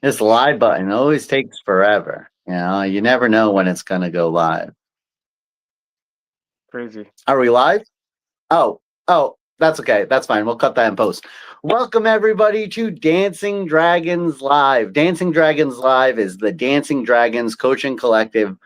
This live button always takes forever. You never know when it's going to go live. Crazy. Are we live? Oh, that's okay. That's fine. We'll cut that in post. Welcome, everybody, to Dancing Dragons Live. Dancing Dragons Live is the Dancing Dragons Coaching Collective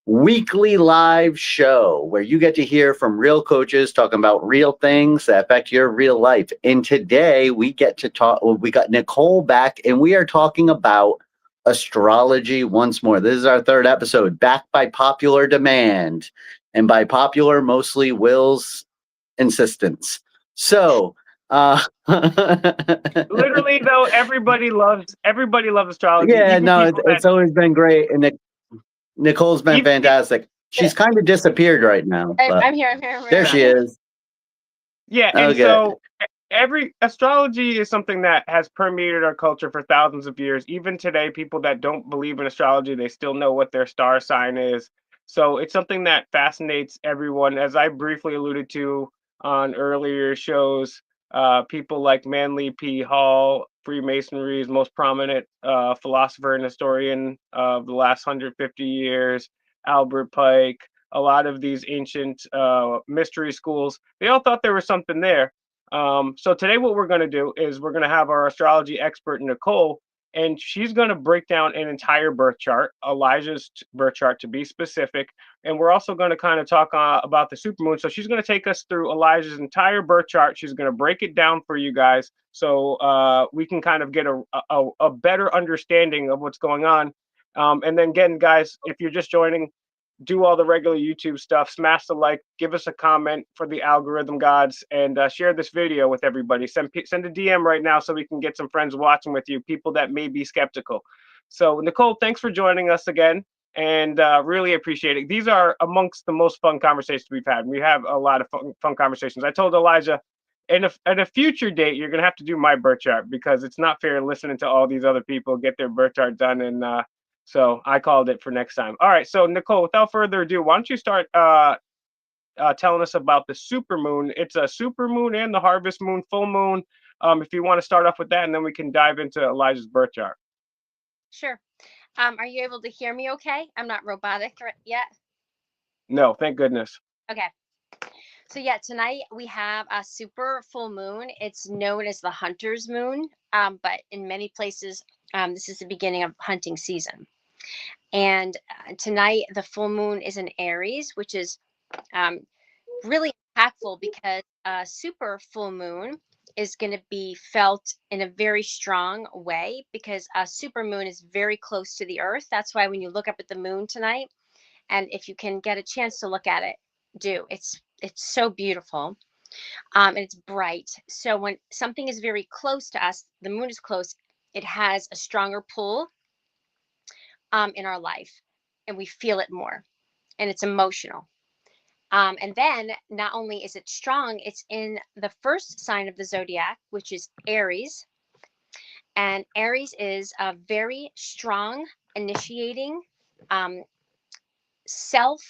weekly live show where you get to hear from real coaches talking about real things that affect your real life. And today we get to talk, we got Nicole back, and we are talking about astrology once more. This is our third episode, back by popular demand, and by popular, mostly Will's insistence. So, Literally, though, everybody loves astrology. yeah, Even no, people that it's always been great. And Nicole's been even fantastic. She's kind of disappeared right now, but I'm here. I'm here. I'm there here. she is. yeah, and Okay. so every astrology is something that has permeated our culture for thousands of years. Even today, people that don't believe in astrology, they still know what their star sign is. So it's something that fascinates everyone. As I briefly alluded to on earlier shows, people like Manly P. Hall, Freemasonry's most prominent philosopher and historian of the last 150 years, Albert Pike, a lot of these ancient mystery schools, they all thought there was something there. So today what we're going to do is we're going to have our astrology expert, Nicole, and she's going to break down an entire birth chart, Elijah's birth chart to be specific. And we're also going to kind of talk about the supermoon. So she's going to take us through Elijah's entire birth chart. She's going to break it down for you guys so we can kind of get a better understanding of what's going on. And then again, guys, if you're just joining, do all the regular YouTube stuff, smash the like, give us a comment for the algorithm gods, and share this video with everybody. Send a DM right now so we can get some friends watching with you, people that may be skeptical. So, Nicole, thanks for joining us again, and really appreciate it. These are amongst the most fun conversations we've had. We have a lot of fun conversations. I told Elijah, at a future date, you're going to have to do my birth chart because it's not fair listening to all these other people get their birth chart done, and so I called it for next time. All right. So Nicole, without further ado, why don't you start telling us about the supermoon? It's a supermoon and the harvest moon, full moon. If you want to start off with that, and then we can dive into Elijah's birth chart. Sure. Are you able to hear me okay? I'm not robotic yet. No, thank goodness. Okay. So yeah, tonight we have a super full moon. It's known as the hunter's moon, but in many places, this is the beginning of hunting season. And tonight the full moon is in Aries, which is really impactful because a super full moon is going to be felt in a very strong way because a super moon is very close to the earth. That's why when you look up at the moon tonight, and if you can get a chance to look at it, do. It's so beautiful, and it's bright. So when something is very close to us, the moon is close, it has a stronger pull in our life, and we feel it more, and it's emotional. And then not only is it strong, it's in the first sign of the zodiac, which is Aries. And Aries is a very strong, initiating, um, self.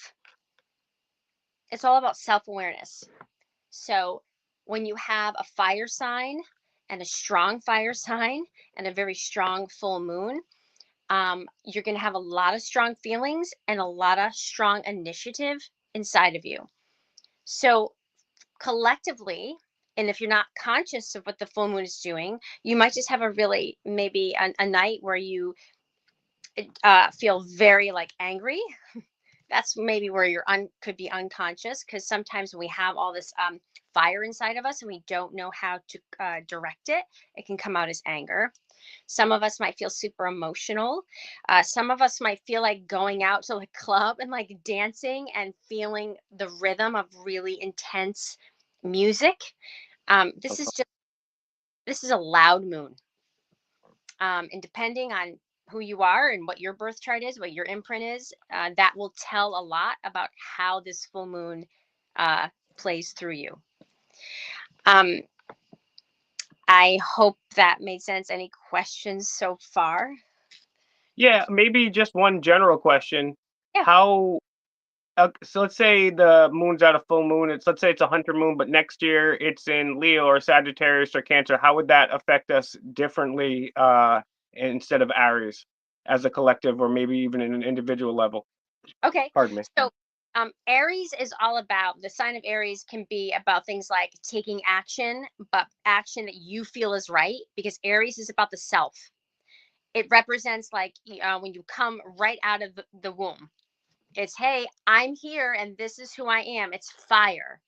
It's all about self awareness. So when you have a fire sign and a strong fire sign and a very strong full moon, you're going to have a lot of strong feelings and a lot of strong initiative inside of you. So collectively, and if you're not conscious of what the full moon is doing, you might just have a really maybe a night where you feel very like angry. That's maybe where you're could be unconscious, because sometimes when we have all this fire inside of us and we don't know how to direct it, it can come out as anger. Some of us might feel super emotional. Some of us might feel like going out to the club and like dancing and feeling the rhythm of really intense music. This is just this is a loud moon, and depending on who you are and what your birth chart is, what your imprint is, that will tell a lot about how this full moon plays through you. Um, I hope that made sense. Any questions so far? Yeah, maybe just one general question. Yeah. How so let's say the moon's at a full moon. Let's say it's a hunter moon, but next year it's in Leo or Sagittarius or Cancer. How would that affect us differently instead of Aries as a collective or maybe even in an individual level? Okay. Pardon me. So Aries is all about, the sign of Aries can be about things like taking action, but action that you feel is right, because Aries is about the self. It represents like when you come right out of the womb. It's, hey, I'm here and this is who I am. It's fire.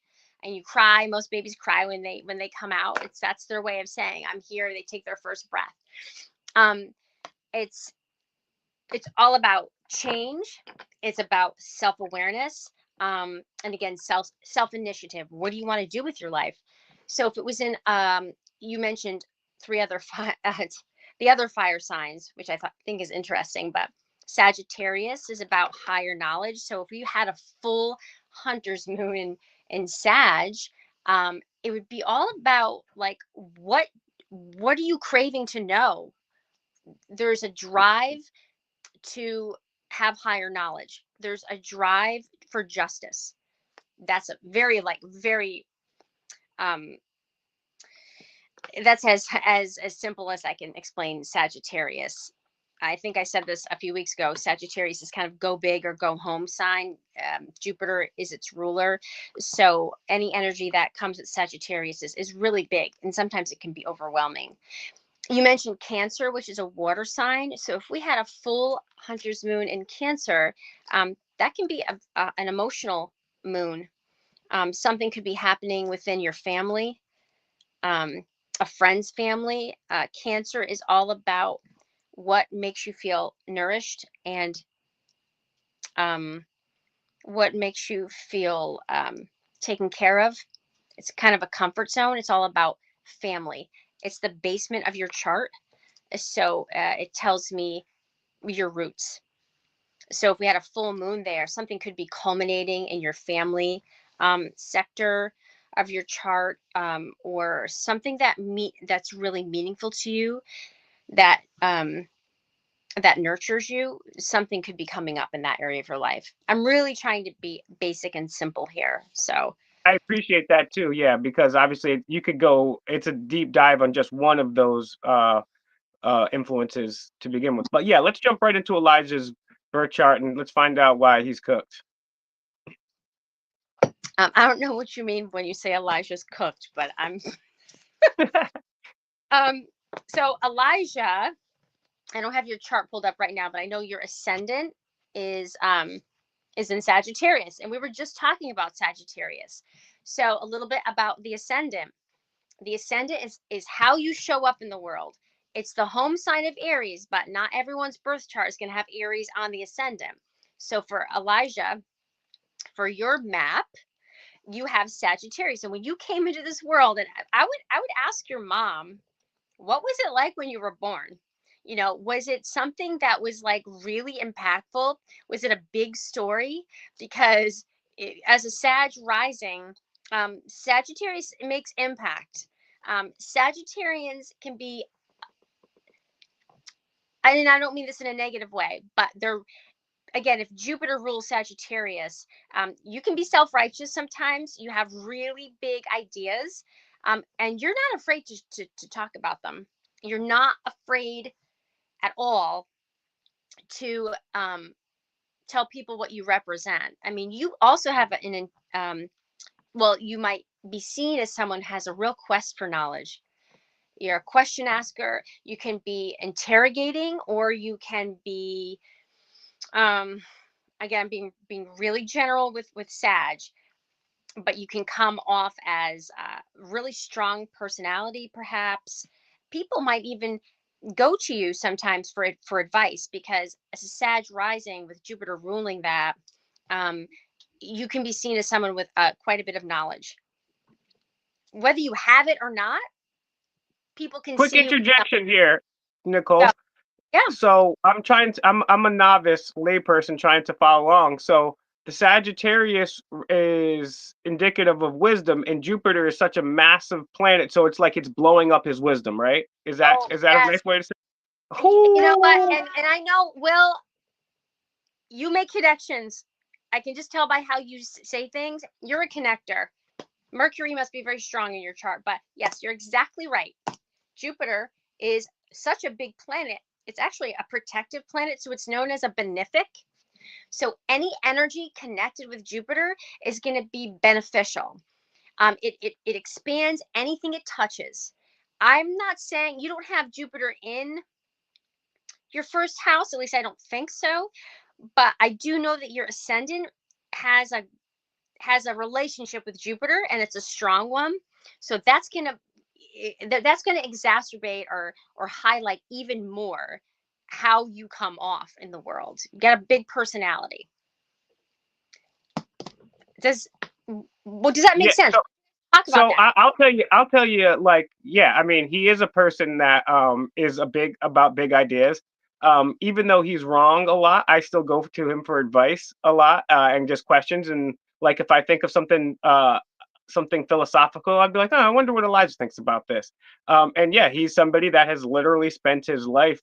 And you cry. Most babies cry when they come out. That's their way of saying I'm here. They take their first breath. It's all about change. It's about self-awareness. And again, self-initiative. What do you want to do with your life? So if it was in you mentioned three other the other fire signs, which I think is interesting, but Sagittarius is about higher knowledge. So if you had a full hunter's moon in Sag, it would be all about like what are you craving to know? There's a drive to have higher knowledge. There's a drive for justice. That's a very um that's as simple as I can explain Sagittarius. I think I said this a few weeks ago. Sagittarius is kind of go big or go home sign. Jupiter is its ruler. So any energy that comes at Sagittarius is really big. And sometimes it can be overwhelming. You mentioned Cancer, which is a water sign. So if we had a full hunter's moon in Cancer, that can be an emotional moon. Something could be happening within your family, a friend's family. Cancer is all about what makes you feel nourished and what makes you feel taken care of. It's kind of a comfort zone. It's all about family. It's the basement of your chart. So it tells me your roots. So if we had a full moon there, something could be culminating in your family sector of your chart, or something that's really meaningful to you, that that nurtures you. Something could be coming up in that area of your life. I'm really trying to be basic and simple here. So I appreciate that too. Yeah, because obviously you could go. It's a deep dive on just one of those influences to begin with. But yeah, let's jump right into Elijah's birth chart and let's find out why he's cooked. I don't know what you mean when you say Elijah's cooked, but I'm so Elijah, I don't have your chart pulled up right now, but I know your ascendant is in Sagittarius, and we were just talking about Sagittarius. So a little bit about the ascendant. The ascendant is how you show up in the world. It's the home sign of Aries, but not everyone's birth chart is going to have Aries on the ascendant. So for Elijah, for your map, you have Sagittarius. And when you came into this world, and I would ask your mom, what was it like when you were born? You know, was it something that was like really impactful? Was it a big story? Because as a Sag rising, Sagittarius makes impact. Sagittarians can be, and I don't mean this in a negative way, but they're, again, if Jupiter rules Sagittarius, you can be self-righteous sometimes. You have really big ideas, and you're not afraid to talk about them. You're not afraid at all to tell people what you represent. I mean, you also have well, you might be seen as someone who has a real quest for knowledge. You're a question asker. You can be interrogating, or you can be, again, being really general with Sag, but you can come off as a really strong personality. Perhaps people might even go to you sometimes for advice, because as a Sag rising with Jupiter ruling that, you can be seen as someone with quite a bit of knowledge. Whether you have it or not, people can Quick see you. interjection here, Nicole. Yeah. Yeah. So I'm a novice layperson trying to follow along. So the Sagittarius is indicative of wisdom, and Jupiter is such a massive planet, so it's like it's blowing up his wisdom, right? Is that Oh, a yes. nice way to say it? You know what? Ooh. And I know, Will, you make connections. I can just tell by how you say things. You're a connector. Mercury must be very strong in your chart, but yes, you're exactly right. Jupiter is such a big planet. It's actually a protective planet, so it's known as a benefic. So any energy connected with Jupiter is going to be beneficial. It expands anything it touches. I'm not saying you don't have Jupiter in your first house, at least I don't think so, but I do know that your ascendant has a relationship with Jupiter, and it's a strong one. So that's gonna exacerbate or highlight even more how you come off in the world. You got a big personality. Does that make Yeah. sense? Talk about that. I'll tell you, like, yeah, I mean, he is a person that is about big ideas. Even though he's wrong a lot, I still go to him for advice a lot, and just questions. And like, if I think of something philosophical, I'd be like, oh, I wonder what Elijah thinks about this. And yeah, he's somebody that has literally spent his life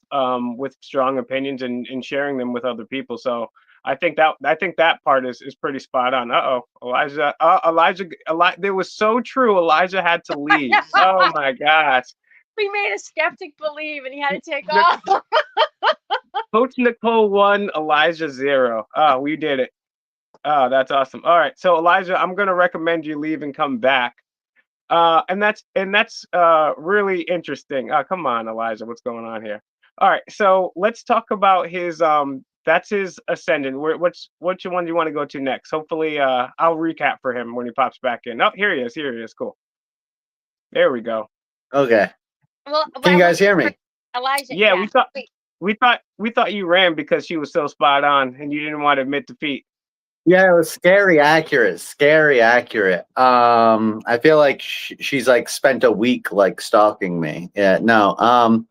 with strong opinions and sharing them with other people. So I think that part is pretty spot on. Elijah, that was so true. Elijah had to leave. Oh my gosh. We made a skeptic believe, and he had to take off. Coach Nicole 1, Elijah 0. Oh, we did it. Oh, that's awesome. All right, so Elijah, I'm gonna recommend you leave and come back. And that's really interesting. Come on, Elijah, what's going on here? All right, so let's talk about his that's his ascendant. Which one do you want to go to next? Hopefully, I'll recap for him when he pops back in. Oh, here he is. Here he is. Cool. There we go. Okay. Well, Can you guys hear me? Elijah? Yeah, Wait. we thought you ran because she was so spot on, and you didn't want to admit defeat. Yeah, it was scary accurate. Scary accurate. I feel like she's like spent a week like stalking me. Yeah, no.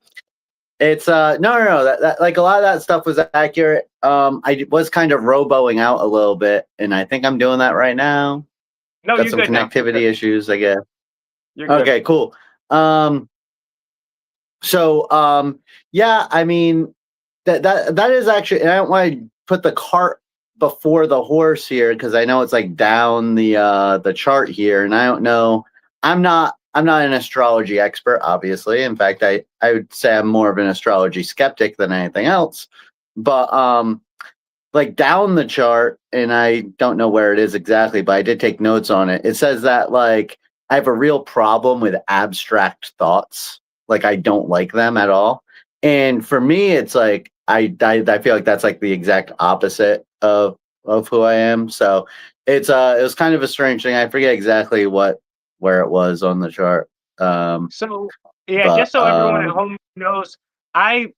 It's no. That like a lot of that stuff was accurate. I was kind of roboing out a little bit, and I think I'm doing that right now. No, Got you're some good now. connectivity issues, I guess. You're good. Okay, cool. Yeah, I mean that is actually, and I don't want to put the cart before the horse here because I know it's like down the chart here, and I don't know. I'm not an astrology expert, obviously. In fact, I would say I'm more of an astrology skeptic than anything else. But like down the chart, and I don't know where it is exactly, but I did take notes on it. It says that like I have a real problem with abstract thoughts. Like I don't like them at all. And for me, it's like I feel like that's like the exact opposite of who I am. So it was kind of a strange thing. I forget exactly where it was on the chart. So yeah, But just so everyone at home knows, as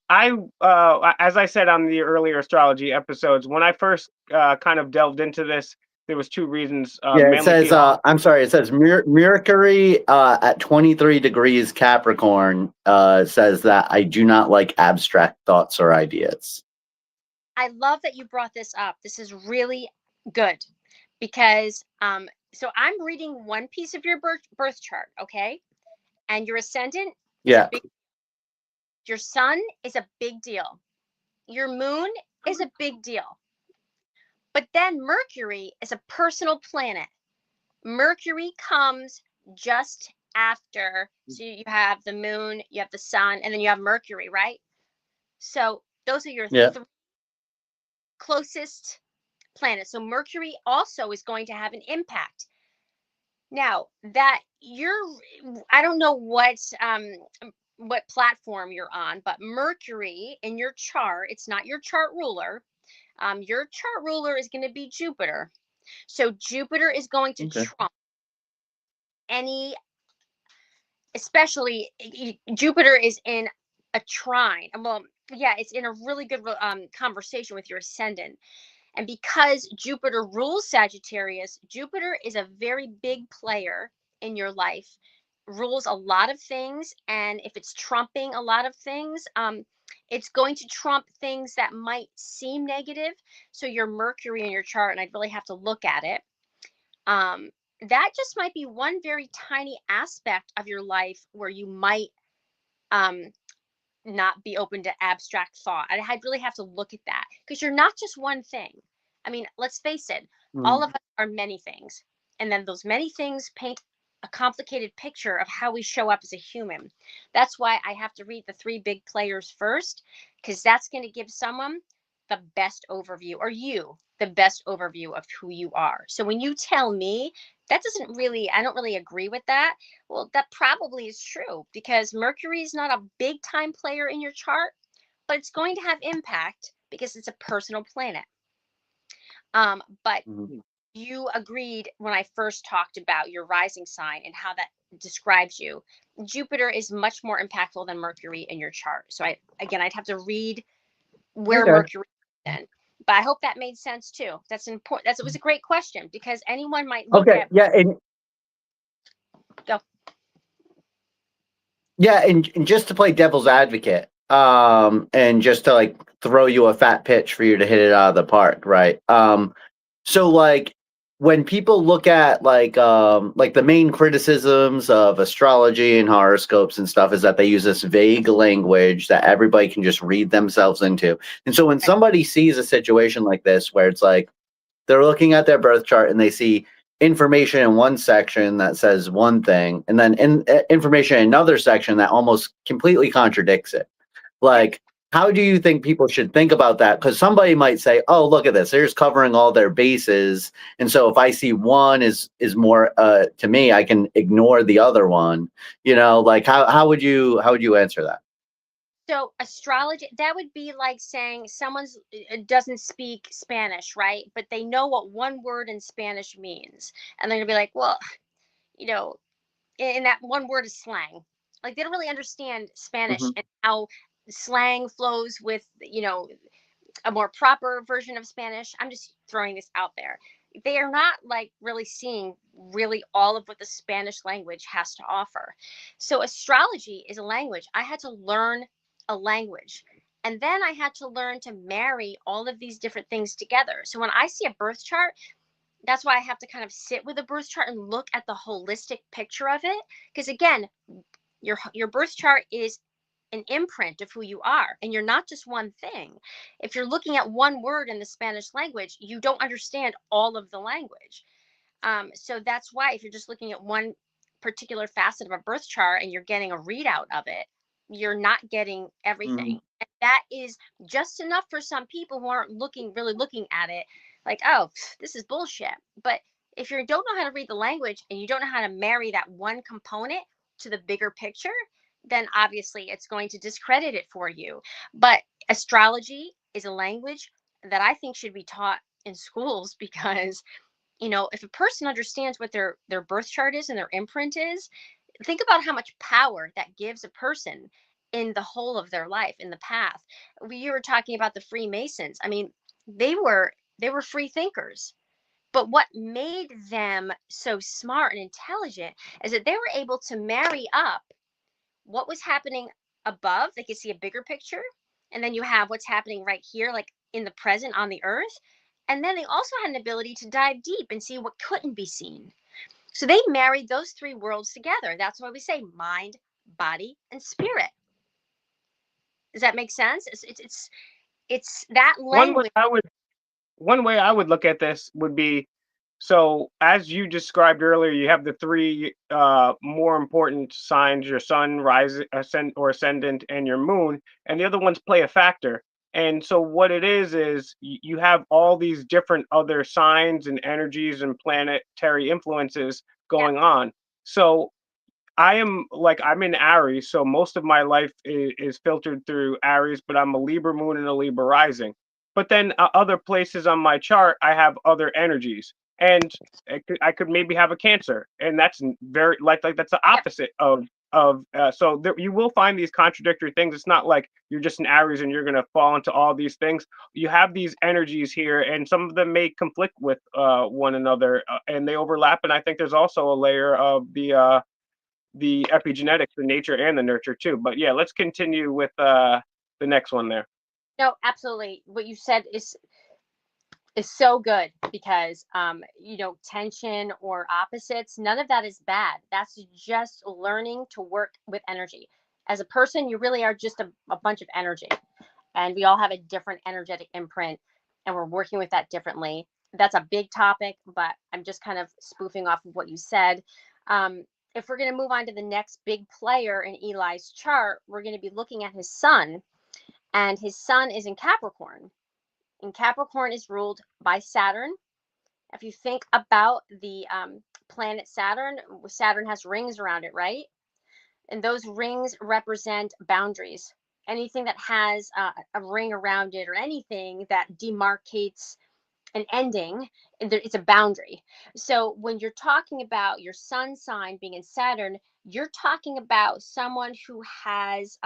I said on the earlier astrology episodes, when I first kind of delved into this, there was two reasons. yeah, it Mainly says I'm sorry, it says Mercury at 23 degrees Capricorn says that I do not like abstract thoughts or ideas. I love that you brought this up. This is really good because so I'm reading one piece of your birth chart, okay? And your ascendant is Yeah. your sun is a big deal. Your moon is a big deal. But then Mercury is a personal planet. Mercury comes just after. So you have the moon, you have the sun, and then you have Mercury, right? So those are your three closest planets. So Mercury also is going to have an impact. Now that I don't know what platform you're on, but Mercury in your chart, it's not your chart ruler. Your chart ruler is going to be Jupiter. So Jupiter is going to trump any, especially Jupiter is in a trine. Well, yeah, it's in a really good conversation with your ascendant. And because Jupiter rules Sagittarius, Jupiter is a very big player in your life, rules a lot of things. And if it's trumping a lot of things, it's going to trump things that might seem negative. So your Mercury in your chart, and I'd really have to look at it. That just might be one very tiny aspect of your life where you might not be open to abstract thought. I'd really have to look at that because you're not just one thing. I mean, let's face it, all of us are many things. And then those many things paint a complicated picture of how we show up as a human. That's why I have to read the three big players first because that's going to give someone the best overview, or you the best overview of who you are. So when you tell me that doesn't really, I don't really agree with that. Well, that probably is true, because Mercury is not a big time player in your chart, but it's going to have impact because it's a personal planet. But you agreed when I first talked about your rising sign and how that describes you. Jupiter is much more impactful than Mercury in your chart. So I'd have to read where Mercury is in. But I hope that made sense too. That's important. It was a great question, because anyone might look at. Yeah, and Go. Yeah, and just to play devil's advocate, and just to like throw you a fat pitch for you to hit it out of the park, right? So like when people look at like the main criticisms of astrology and horoscopes and stuff is that they use this vague language that everybody can just read themselves into. And so when somebody sees a situation like this where it's like they're looking at their birth chart and they see information in one section that says one thing, and then information in another section that almost completely contradicts it. Like, how do you think people should think about that? Because somebody might say, "Oh, look at this; they're just covering all their bases." And so, if I see one is more to me, I can ignore the other one. You know, like how would you answer that? So astrology, that would be like saying someone's doesn't speak Spanish, right? But they know what one word in Spanish means. And they're gonna be like, well, you know, and that one word is slang. Like they don't really understand Spanish Mm-hmm. and how slang flows with, a more proper version of Spanish. I'm just throwing this out there. They are not like really seeing really all of what the Spanish language has to offer. So astrology is a language. I had to learn a language. And then I had to learn to marry all of these different things together. So when I see a birth chart, that's why I have to kind of sit with a birth chart and look at the holistic picture of it. Because again, your birth chart is an imprint of who you are, and you're not just one thing. If you're looking at one word in the Spanish language, you don't understand all of the language. So that's why if you're just looking at one particular facet of a birth chart and you're getting a readout of it, you're not getting everything. And that is just enough for some people who aren't really looking at it like, oh, this is bullshit. But if you don't know how to read the language and you don't know how to marry that one component to the bigger picture, then obviously it's going to discredit it for you. But astrology is a language that I think should be taught in schools, because if a person understands what their birth chart is and their imprint is, think about how much power that gives a person in the whole of their life, in the path. You were talking about the Freemasons. I mean, they were free thinkers. But what made them so smart and intelligent is that they were able to marry up what was happening above. They could see a bigger picture. And then you have what's happening right here, like in the present on the earth. And then they also had an ability to dive deep and see what couldn't be seen. So they married those three worlds together. That's why we say mind, body, and spirit. Does that make sense? It's that One way language. I would one way I would look at this would be, so as you described earlier, you have the three more important signs: your sun, ascendant, and your moon, and the other ones play a factor. And so what it is you have all these different other signs and energies and planetary influences Yeah, going on. So I'm in Aries, so most of my life is filtered through Aries, but I'm a Libra moon and a Libra rising. But then other places on my chart, I have other energies, and I could maybe have a Cancer, and that's very like that's the yeah, opposite so there, you will find these contradictory things. It's not like you're just an Aries and you're gonna fall into all these things. You have these energies here, and some of them may conflict with one another, and they overlap. And I think there's also a layer of the epigenetics, the nature and the nurture too. But yeah, let's continue with the next one there. no, absolutely. What you said is so good, because tension or opposites, none of that is bad. That's just learning to work with energy. As a person, you really are just a bunch of energy, and we all have a different energetic imprint, and we're working with that differently. That's a big topic, but I'm just kind of spoofing off of what you said. If we're going to move on to the next big player in Eli's chart, we're going to be looking at his sun. and his sun is in Capricorn. And Capricorn is ruled by Saturn. If you think about the planet Saturn, Saturn has rings around it, right? And those rings represent boundaries. Anything that has a ring around it, or anything that demarcates an ending, it's a boundary. So when you're talking about your sun sign being in Saturn, you're talking about someone who has,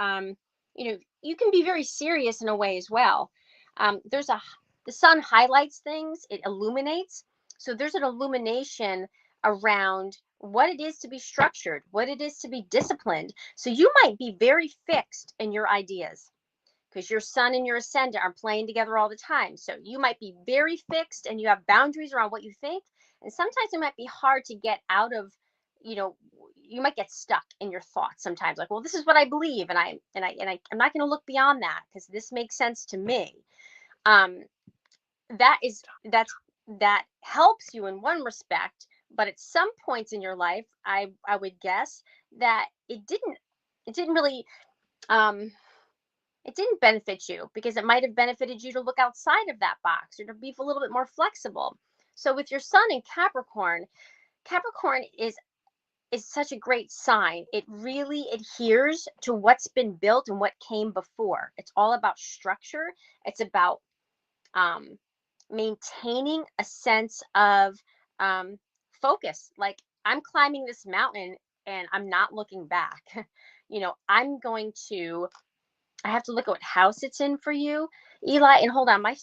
you can be very serious in a way as well. The sun highlights things, it illuminates. So there's an illumination around what it is to be structured, what it is to be disciplined. So you might be very fixed in your ideas, because your sun and your ascendant are playing together all the time. So you might be very fixed and you have boundaries around what you think. And sometimes it might be hard to get out of, you might get stuck in your thoughts sometimes, like, well, this is what I believe, and I'm not going to look beyond that because this makes sense to me. That helps you in one respect, but at some points in your life, I would guess that it didn't really it didn't benefit you, because it might have benefited you to look outside of that box or to be a little bit more flexible. So with your sun in Capricorn, Capricorn is such a great sign. It really adheres to what's been built and what came before. It's all about structure. It's about maintaining a sense of focus. Like, I'm climbing this mountain and I'm not looking back. I have to look at what house it's in for you, Eli. And hold on, my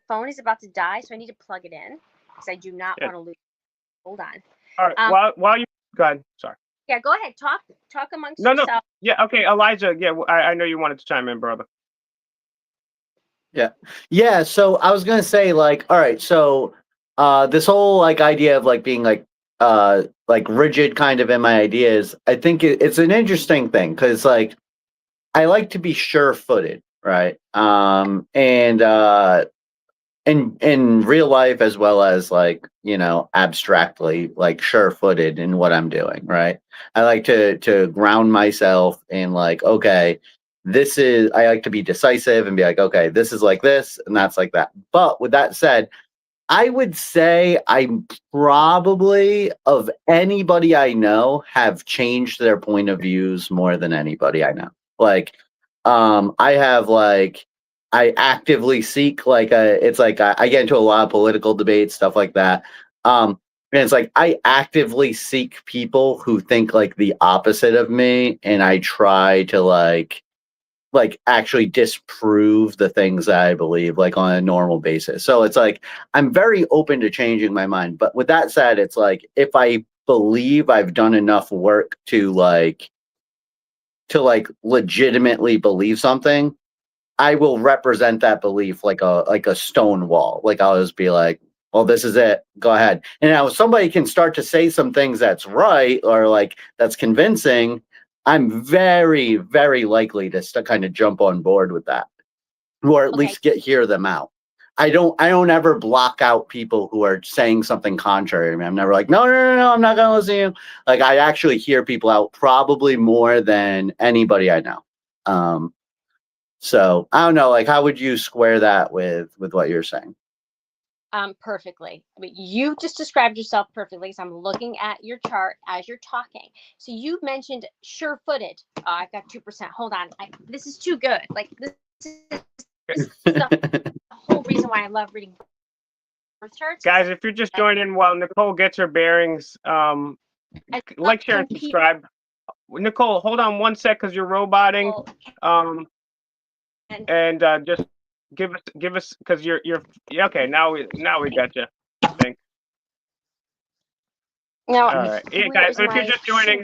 phone is about to die, so I need to plug it in because I do not want to lose. Hold on. All right. While you go ahead. Sorry. Yeah, go ahead. Talk amongst No. yourself. Yeah. Okay, Elijah. Yeah, I know you wanted to chime in, brother. Yeah. So I was gonna say, like, all right, so this whole like idea of like being like rigid kind of in my ideas, I think it's an interesting thing because like I like to be sure-footed, right? And in real life as well as like, abstractly, like sure-footed in what I'm doing, right? I like to ground myself in like, okay, I like to be decisive and be like, okay, this is like this and that's like that. But with that said, I would say I'm probably, of anybody I know, have changed their point of views more than anybody I know. Like, I have like, I actively seek like it's like I get into a lot of political debates, stuff like that. And it's like I actively seek people who think like the opposite of me, and I try to like actually disprove the things that I believe like on a normal basis. So it's like I'm very open to changing my mind. But with that said, it's like if I believe I've done enough work to legitimately believe something, I will represent that belief like a stone wall. Like I'll just be like, well, this is it. Go ahead. And now if somebody can start to say some things that's right or like that's convincing, I'm very, very likely to kind of jump on board with that, or at least hear them out. I don't ever block out people who are saying something contrary to me. I'm never like, no, I'm not going to listen to you. Like I actually hear people out probably more than anybody I know. So I don't know, like, how would you square that with what you're saying? Perfectly. I mean, you just described yourself perfectly. So I'm looking at your chart as you're talking. So you mentioned sure-footed. I've got 2%. Hold on. This is too good. Like this is the whole reason why I love reading birth charts. Guys, if you're just joining while Nicole gets her bearings, like, share, and subscribe. Nicole, hold on one sec because you're roboting. And just give us because you're okay. Now we got you. I think. No. All right. Yeah, guys. So if you're just joining,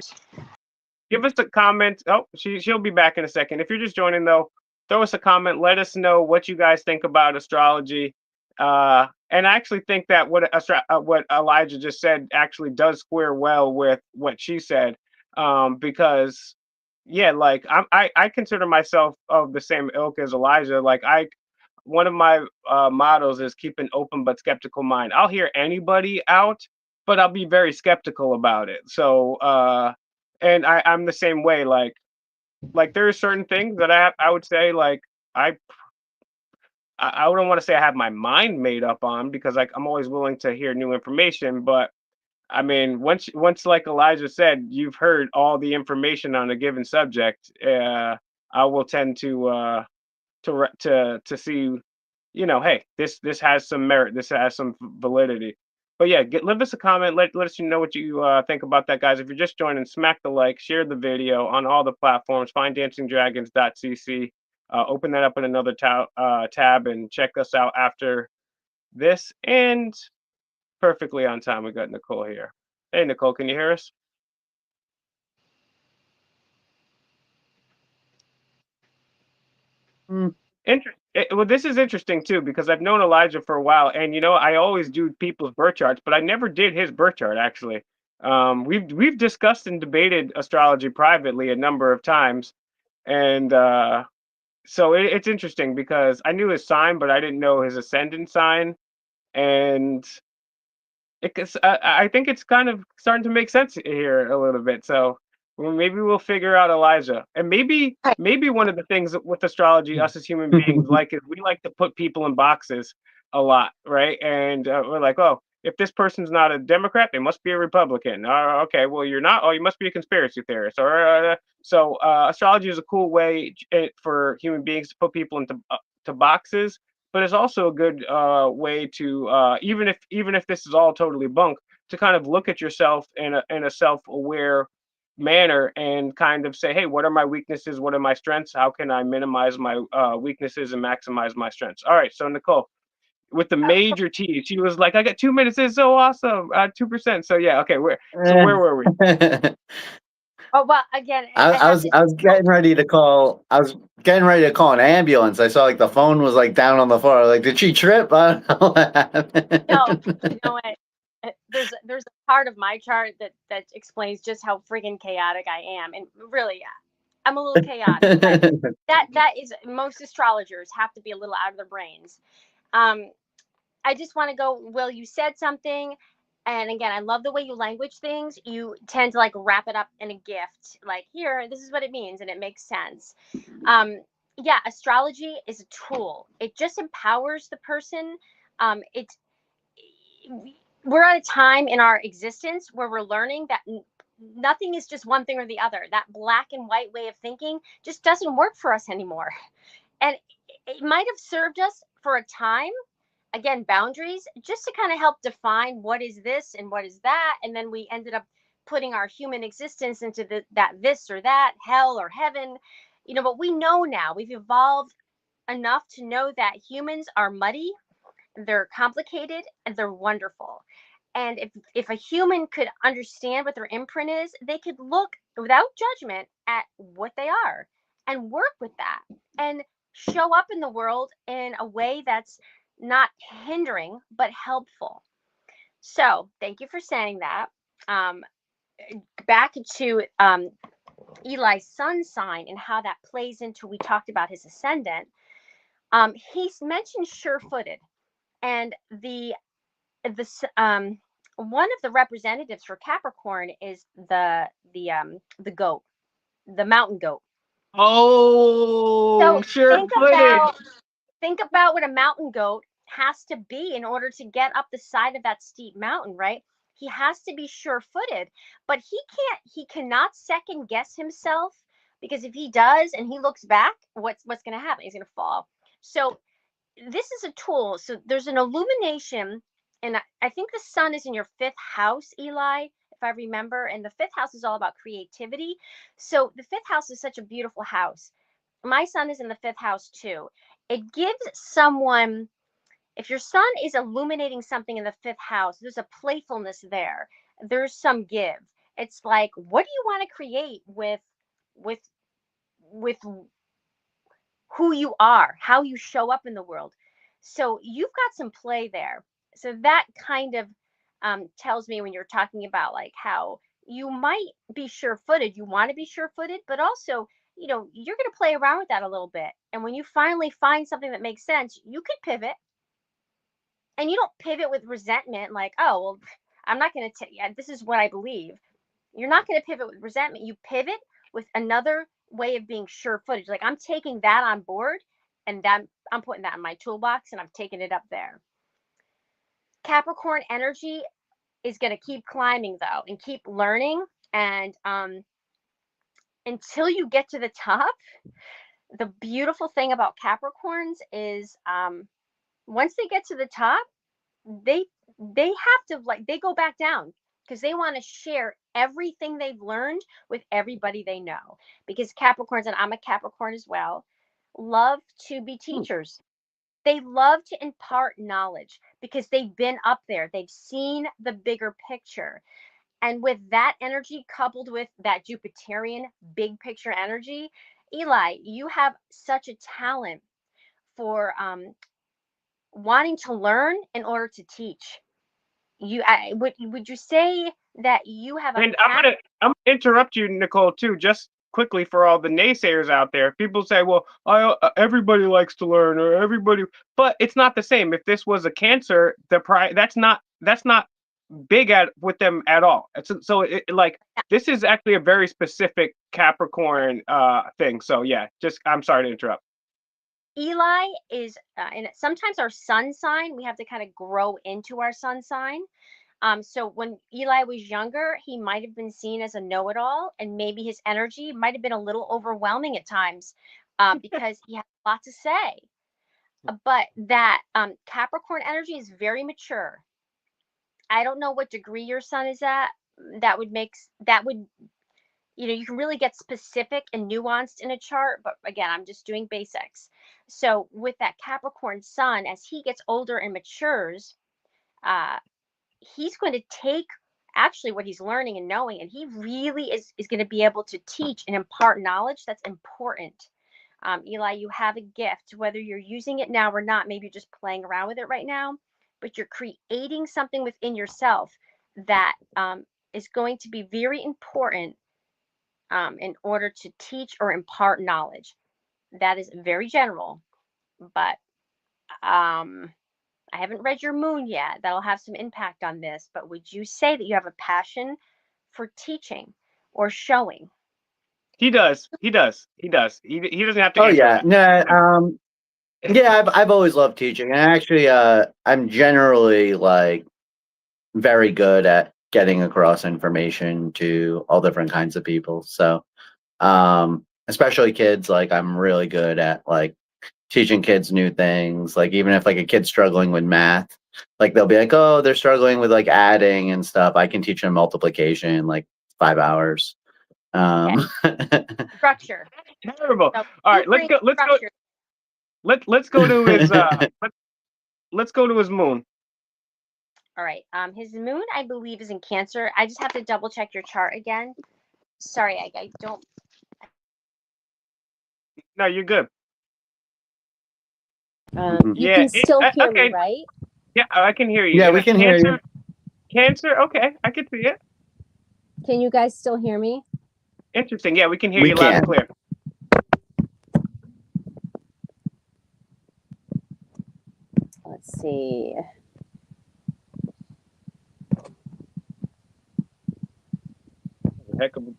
give us a comment. Oh, she'll be back in a second. If you're just joining though, throw us a comment. Let us know what you guys think about astrology. And I actually think that what Elijah just said actually does square well with what she said. Because yeah, like I consider myself of the same ilk as Elijah. Like one of my mottos is keep an open but skeptical mind. I'll hear anybody out, but I'll be very skeptical about it. So and I'm the same way. Like there are certain things that I would say like I wouldn't want to say I have my mind made up on, because like I'm always willing to hear new information, but I mean, once like Elijah said, you've heard all the information on a given subject. I will tend to see, hey, this has some merit, this has some validity. But yeah, leave us a comment. Let us know what you think about that, guys. If you're just joining, smack the like, share the video on all the platforms. Find DancingDragons.CC. Open that up in another tab and check us out after this. And perfectly on time, we got Nicole here. Hey, Nicole, can you hear us? Well, this is interesting too, because I've known Elijah for a while, and I always do people's birth charts, but I never did his birth chart actually. We've discussed and debated astrology privately a number of times, and so it's interesting because I knew his sign, but I didn't know his ascendant sign, and I think it's kind of starting to make sense here a little bit. So maybe we'll figure out Elijah, and maybe one of the things with astrology, us as human beings, like, is we like to put people in boxes a lot, right? And we're like, oh, if this person's not a Democrat, they must be a Republican. Okay, well, you're not. Oh, you must be a conspiracy theorist. Or so astrology is a cool way for human beings to put people into to boxes, but it's also a good way to even if this is all totally bunk, to kind of look at yourself in a self-aware manner and kind of say, hey, what are my weaknesses, what are my strengths, how can I minimize my weaknesses and maximize my strengths. All right, so Nicole, with the major T, she was like, I got 2 minutes, it's so awesome, 2%. So yeah, okay, where were we? Oh, well, again, I was getting ready to call. I was getting ready to call an ambulance. I saw like the phone was like down on the floor. Like, did she trip? I don't know what happened. No, you know what? There's a part of my chart that explains just how friggin' chaotic I am, and really, I'm a little chaotic. But that is, most astrologers have to be a little out of their brains. I just want to go, Will, you said something. And again, I love the way you language things. You tend to like wrap it up in a gift, like, here, this is what it means, and it makes sense. Yeah, astrology is a tool. It just empowers the person. It's We're at a time in our existence where we're learning that nothing is just one thing or the other. That black and white way of thinking just doesn't work for us anymore. And it might have served us for a time, again, boundaries, just to kind of help define what is this and what is that. And then we ended up putting our human existence into that this or that, hell or heaven. But we know now, we've evolved enough to know that humans are muddy, they're complicated, and they're wonderful. And if a human could understand what their imprint is, they could look without judgment at what they are and work with that and show up in the world in a way that's not hindering but helpful. So thank you for saying that. Back to Eli's sun sign and how that plays into, we talked about his ascendant. He's mentioned sure-footed, and the one of the representatives for Capricorn is the goat, the mountain goat. Oh, So sure-footed. think about what a mountain goat has to be in order to get up the side of that steep mountain, right? He has to be sure-footed, but he cannot second guess himself, because if he does and he looks back, what's going to happen? He's going to fall. So this is a tool. So there's an illumination, and I think the sun is in your fifth house, Eli, if I remember. And the fifth house is all about creativity. So the fifth house is such a beautiful house. My sun is in the fifth house too. It gives someone, if your sun is illuminating something in the fifth house, there's a playfulness there. There's some give. It's like, what do you want to create with with who you are, how you show up in the world? So you've got some play there. So that kind of tells me, when you're talking about like how you might be sure-footed, you want to be sure-footed, but also, you're going to play around with that a little bit. And when you finally find something that makes sense, you could pivot. And you don't pivot with resentment, like, oh, well, I'm not going to, this is what I believe. You're not going to pivot with resentment. You pivot with another way of being sure-footed. Like, I'm taking that on board, and that I'm putting that in my toolbox, and I'm taking it up there. Capricorn energy is going to keep climbing though, and keep learning, and until you get to the top. The beautiful thing about Capricorns is once they get to the top, they have to, like, they go back down because they want to share everything they've learned with everybody they know, because Capricorns, and I'm a Capricorn as well, love to be teachers. They love to impart knowledge because they've been up there, they've seen the bigger picture. And with that energy coupled with that Jupiterian big picture energy, Eli, you have such a talent for wanting to learn in order to teach. Would you say that you have a And I'm gonna interrupt you, Nicole, too, just quickly for all the naysayers out there. People say, "Well, everybody likes to learn, or everybody," but it's not the same. If this was a Cancer, that's not big at with them at all. So like this is actually a very specific Capricorn thing. So yeah, just I'm sorry to interrupt. Eli is, and sometimes our sun sign, we have to kind of grow into our sun sign. So when Eli was younger, he might have been seen as a know-it-all, and maybe his energy might have been a little overwhelming at times, because he had a lot to say. But that Capricorn energy is very mature. I don't know what degree your sun is at. That would, you can really get specific and nuanced in a chart, but again, I'm just doing basics. So with that Capricorn sun, as he gets older and matures, uh, he's going to take actually what he's learning and knowing, and he really is going to be able to teach and impart knowledge that's important. Eli, you have a gift, whether you're using it now or not, maybe you're just playing around with it right now, but you're creating something within yourself that is going to be very important in order to teach or impart knowledge. That is very general, but I haven't read your moon yet. That'll have some impact on this. But would you say that you have a passion for teaching or showing? He does. He does. He does. He doesn't have to Oh answer yeah, that. no, yeah, I've always loved teaching, and actually, I'm generally like very good at getting across information to all different kinds of people. So, especially kids, like I'm really good at like teaching kids new things. Like even if like a kid's struggling with math, like they'll be like, oh, they're struggling with like adding and stuff. I can teach them multiplication in like 5 hours. Okay. Structure. Terrible. So All you right, let's bring go. structure. Let's go to his let's go to his moon. All right. His moon, I believe, is in Cancer. I just have to double check your chart again. Sorry, I don't. No, you're good. You Yeah. can still hear Okay. me, right? Yeah, I can hear you. Yeah, And we a can hear you. Cancer. Okay, I can see it. Can you guys still hear me? Interesting. Yeah, we can hear We you loud and can. clear. Let's see. Heck of a...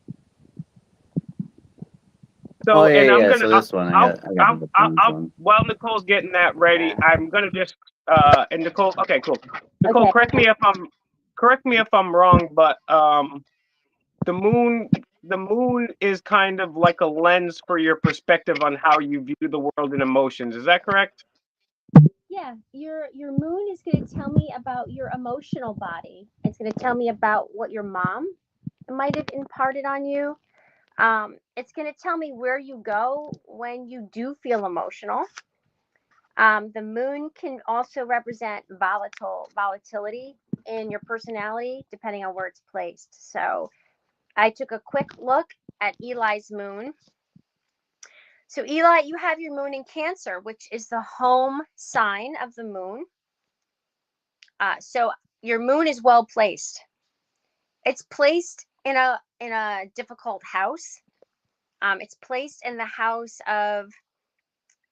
So, Oh yeah, and I'm yeah. gonna, So this one, I got the Phoenix one. while Nicole's getting that ready, I'm gonna just, and Nicole, okay, cool. Nicole, Okay. correct me if I'm wrong, but the moon, the moon is kind of like a lens for your perspective on how you view the world and emotions. Is that correct? Yeah, your moon is going to tell me about your emotional body. It's going to tell me about what your mom might have imparted on you. It's going to tell me where you go when you do feel emotional. The moon can also represent volatility in your personality, depending on where it's placed. So I took a quick look at Eli's moon. So Eli, you have your moon in Cancer, which is the home sign of the moon. So your moon is well placed. It's placed in a difficult house. It's placed in the house of.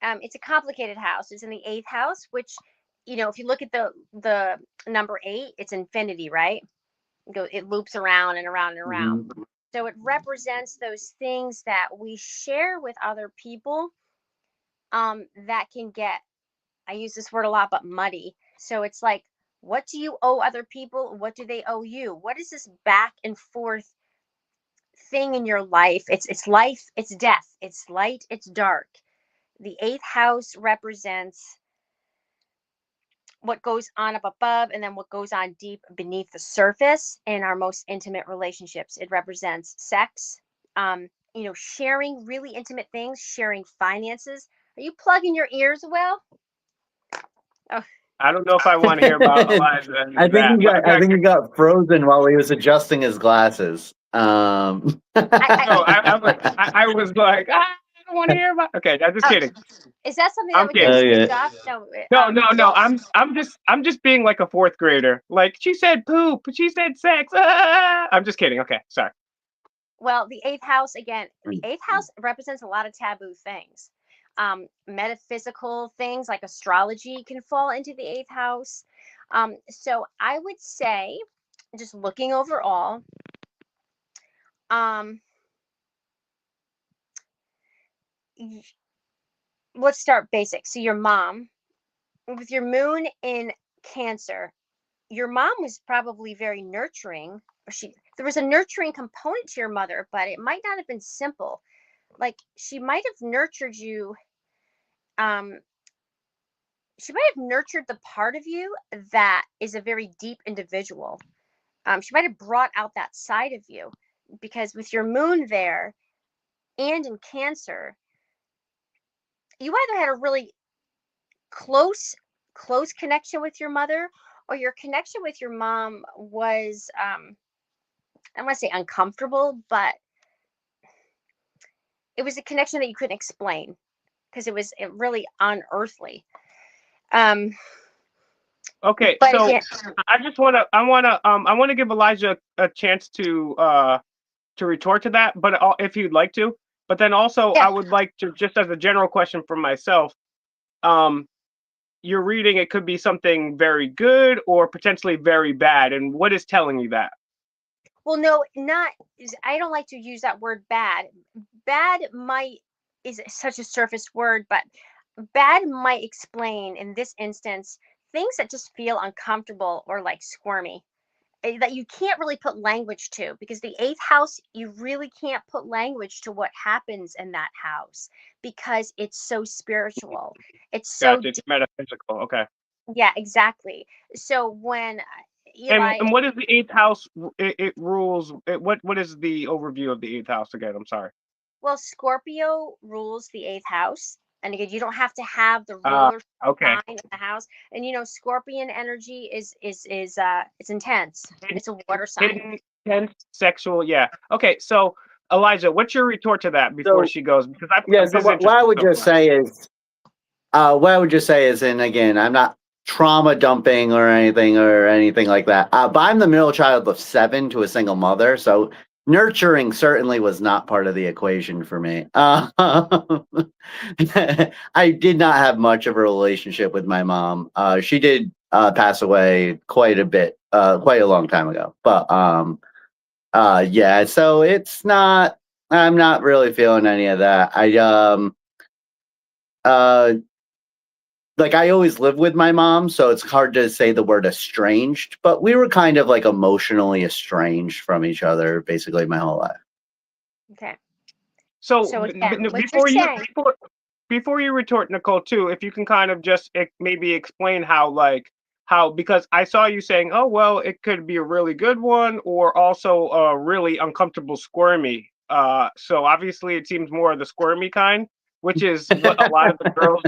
It's a complicated house. It's in the 8th house, which, if you look at the number 8, it's infinity, right? It loops around and around and around. Mhm. So it represents those things that we share with other people that can get, I use this word a lot, but muddy. So it's like, what do you owe other people? What do they owe you? What is this back and forth thing in your life? It's life, it's death, it's light, it's dark. The eighth house represents what goes on up above and then what goes on deep beneath the surface in our most intimate relationships. It represents sex, sharing really intimate things, sharing finances. Are you plugging your ears, Will? Oh, I don't know if I want to hear about Elijah and I think that. I think he got frozen while he was adjusting his glasses. No, I was like, I don't want to hear about. Okay, I'm just kidding. Is that something I'm that would get kidding. switched off? No. I'm just being like a fourth grader. Like, she said poop, she said sex. I'm just kidding. Okay, sorry. Well, the eighth house, again, the eighth house represents a lot of taboo things. Metaphysical things like astrology can fall into the eighth house. So I would say, just looking overall, let's start basic. So your mom, with your moon in Cancer, your mom was probably very nurturing. There was a nurturing component to your mother, but it might not have been simple. Like, she might have nurtured you. She might have nurtured the part of you that is a very deep individual. She might have brought out that side of you, because with your moon there and in Cancer, you either had a really close connection with your mother, or your connection with your mom was, I don't want to say uncomfortable, but it was a connection that you couldn't explain because it was really unearthly. Okay, so yeah. I want to give Elijah a chance to retort to that, but if you'd like to. But then also, yeah. I would like to, just as a general question for myself, your reading, it could be something very good or potentially very bad, and what is telling you that? Well, no, I don't like to use that word bad. Bad is such a surface word, but bad might explain in this instance things that just feel uncomfortable or like squirmy, that you can't really put language to, because the eighth house, you really can't put language to what happens in that house because it's so spiritual. It's so it's metaphysical. Okay. Yeah, exactly. So when Eli, and what is the eighth house? It rules. What is the overview of the eighth house again? I'm sorry. Well, Scorpio rules the eighth house, and again, you don't have to have the ruler sign in the house. And Scorpion energy is it's intense. It's a water sign. Intense, sexual. Yeah. Okay. So Elijah, what's your retort to that before she goes? Because what I would just say is, and again, I'm not trauma dumping or anything like that. But I'm the middle child of 7 to a single mother, so nurturing certainly was not part of the equation for me. I did not have much of a relationship with my mom. She did pass away quite a long time ago. But yeah, so it's not. I'm not really feeling any of that. I always lived with my mom, so it's hard to say the word estranged, but we were kind of like emotionally estranged from each other basically my whole life. Okay. So before you retort, Nicole, too, if you can kind of just maybe explain how, because I saw you saying, oh, well, it could be a really good one or also a really uncomfortable squirmy. So obviously it seems more of the squirmy kind, which is what a lot of the girls,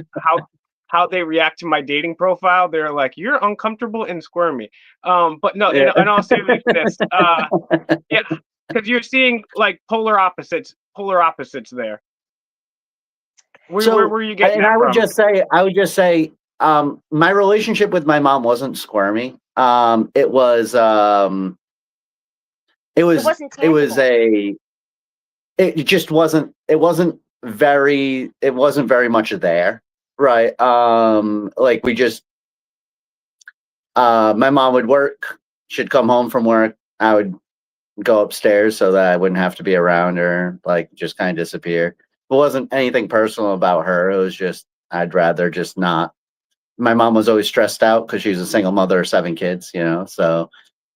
how they react to my dating profile. They're like, you're uncomfortable and squirmy. But no, in all seriousness, yeah, because you're seeing like polar opposites there. Where were you getting that from? I would just say, my relationship with my mom wasn't squirmy. It wasn't very much there. Right. My mom would work. She'd come home from work. I would go upstairs so that I wouldn't have to be around her, just kind of disappear. It wasn't anything personal about her. It was just I'd rather just not. My mom was always stressed out because she was a single mother of 7 kids, so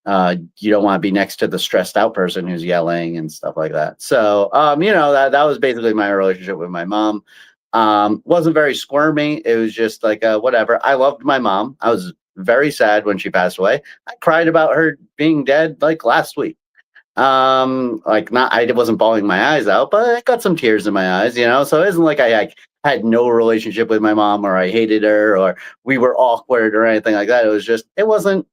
you don't want to be next to the stressed out person who's yelling and stuff like that. So, that was basically my relationship with my mom. Wasn't very squirmy. It was just like, whatever. I loved my mom. I was very sad when she passed away. I cried about her being dead like last week. I wasn't bawling my eyes out, but I got some tears in my eyes, so it isn't like I had no relationship with my mom, or I hated her, or we were awkward or anything like that. It wasn't,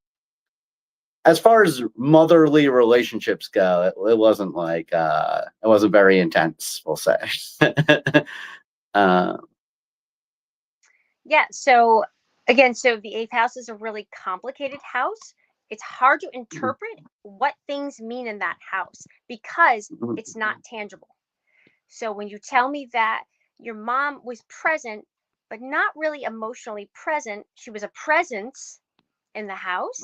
as far as motherly relationships go, it wasn't like, it wasn't very intense, we'll say. uh, Yeah. So again, so the eighth house is a really complicated house. It's hard to interpret what things mean in that house because it's not tangible. So when you tell me that your mom was present, but not really emotionally present, she was a presence in the house.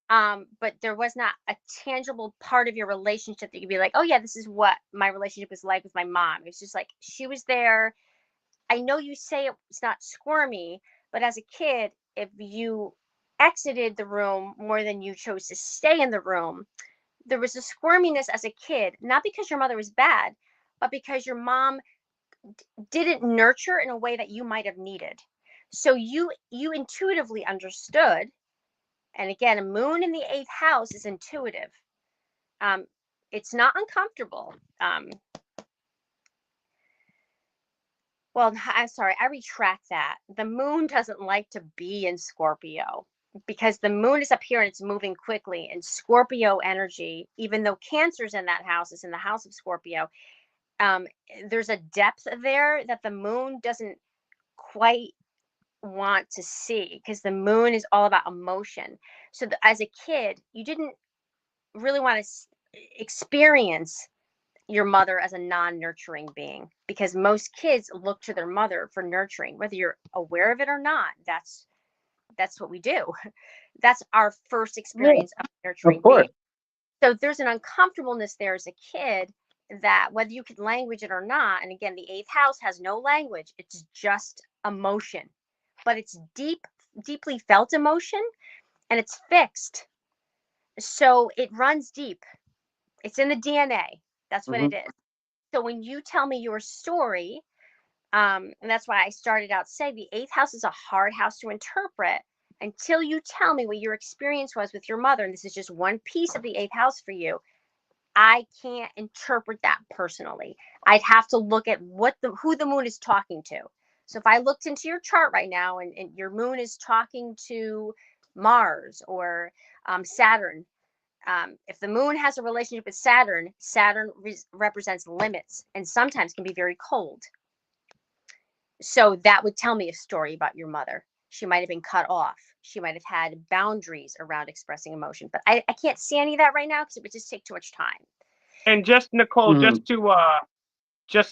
But there was not a tangible part of your relationship that you could be like, oh yeah, this is what my relationship was like with my mom. It's just like she was there. I know you say it's not squirmy, but as a kid, if you exited the room more than you chose to stay in the room, there was a squirminess as a kid, not because your mother was bad, but because your mom didn't nurture in a way that you might have needed. So you intuitively understood. And again, a moon in the eighth house is intuitive. It's not uncomfortable. Well, I'm sorry, I retract that. The moon doesn't like to be in Scorpio because the moon is up here and it's moving quickly. And Scorpio energy, even though Cancer's in that house, is in the house of Scorpio, there's a depth there that the moon doesn't quite want to see because the moon is all about emotion. So as a kid, you didn't really want to experience your mother as a non-nurturing being because most kids look to their mother for nurturing, whether you're aware of it or not. That's what we do. That's our first experience of nurturing being. So there's an uncomfortableness there as a kid that whether you can language it or not, and again, the eighth house has no language, it's just emotion, but it's deeply felt emotion, and it's fixed. So it runs deep. It's in the DNA. That's what it is. So when you tell me your story, and that's why I started out saying the eighth house is a hard house to interpret until you tell me what your experience was with your mother. And this is just one piece of the eighth house for you. I can't interpret that personally. I'd have to look at who the moon is talking to. So if I looked into your chart right now and your moon is talking to Mars or Saturn, if the moon has a relationship with Saturn, Saturn represents limits and sometimes can be very cold. So that would tell me a story about your mother. She might have been cut off. She might have had boundaries around expressing emotion. But I can't see any of that right now because it would just take too much time. And just Nicole, just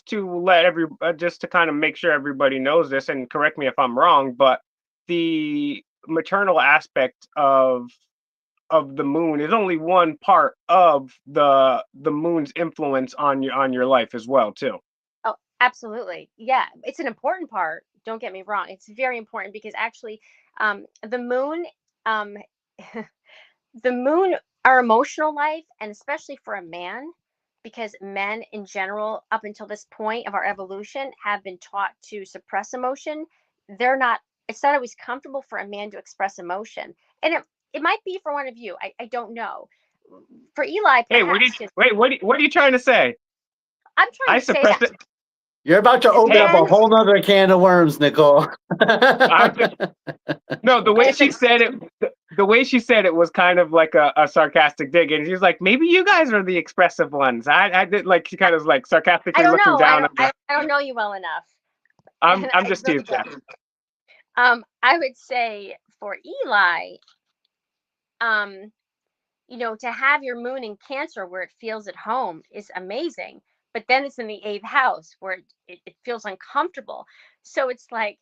to kind of make sure everybody knows this, and correct me if I'm wrong, but the maternal aspect of the moon is only one part of the moon's influence on your life as well too. Oh, absolutely. Yeah, it's an important part. Don't get me wrong. It's very important because actually the moon the moon, our emotional life, and especially for a man, because men in general, up until this point of our evolution, have been taught to suppress emotion. It's not always comfortable for a man to express emotion. And it might be for one of you. I don't know. For Eli, perhaps. Hey, what are you trying to say? I'm trying to say that. You're about to open up a whole nother can of worms, Nicole. No, the way she said it was kind of like a sarcastic dig, and she's like, maybe you guys are the expressive ones. I did like, she kind of like sarcastically looking down. I don't know you well enough. I'm just teasing. I would say for Eli, to have your moon in Cancer where it feels at home is amazing. But then it's in the eighth house where it feels uncomfortable. So it's like,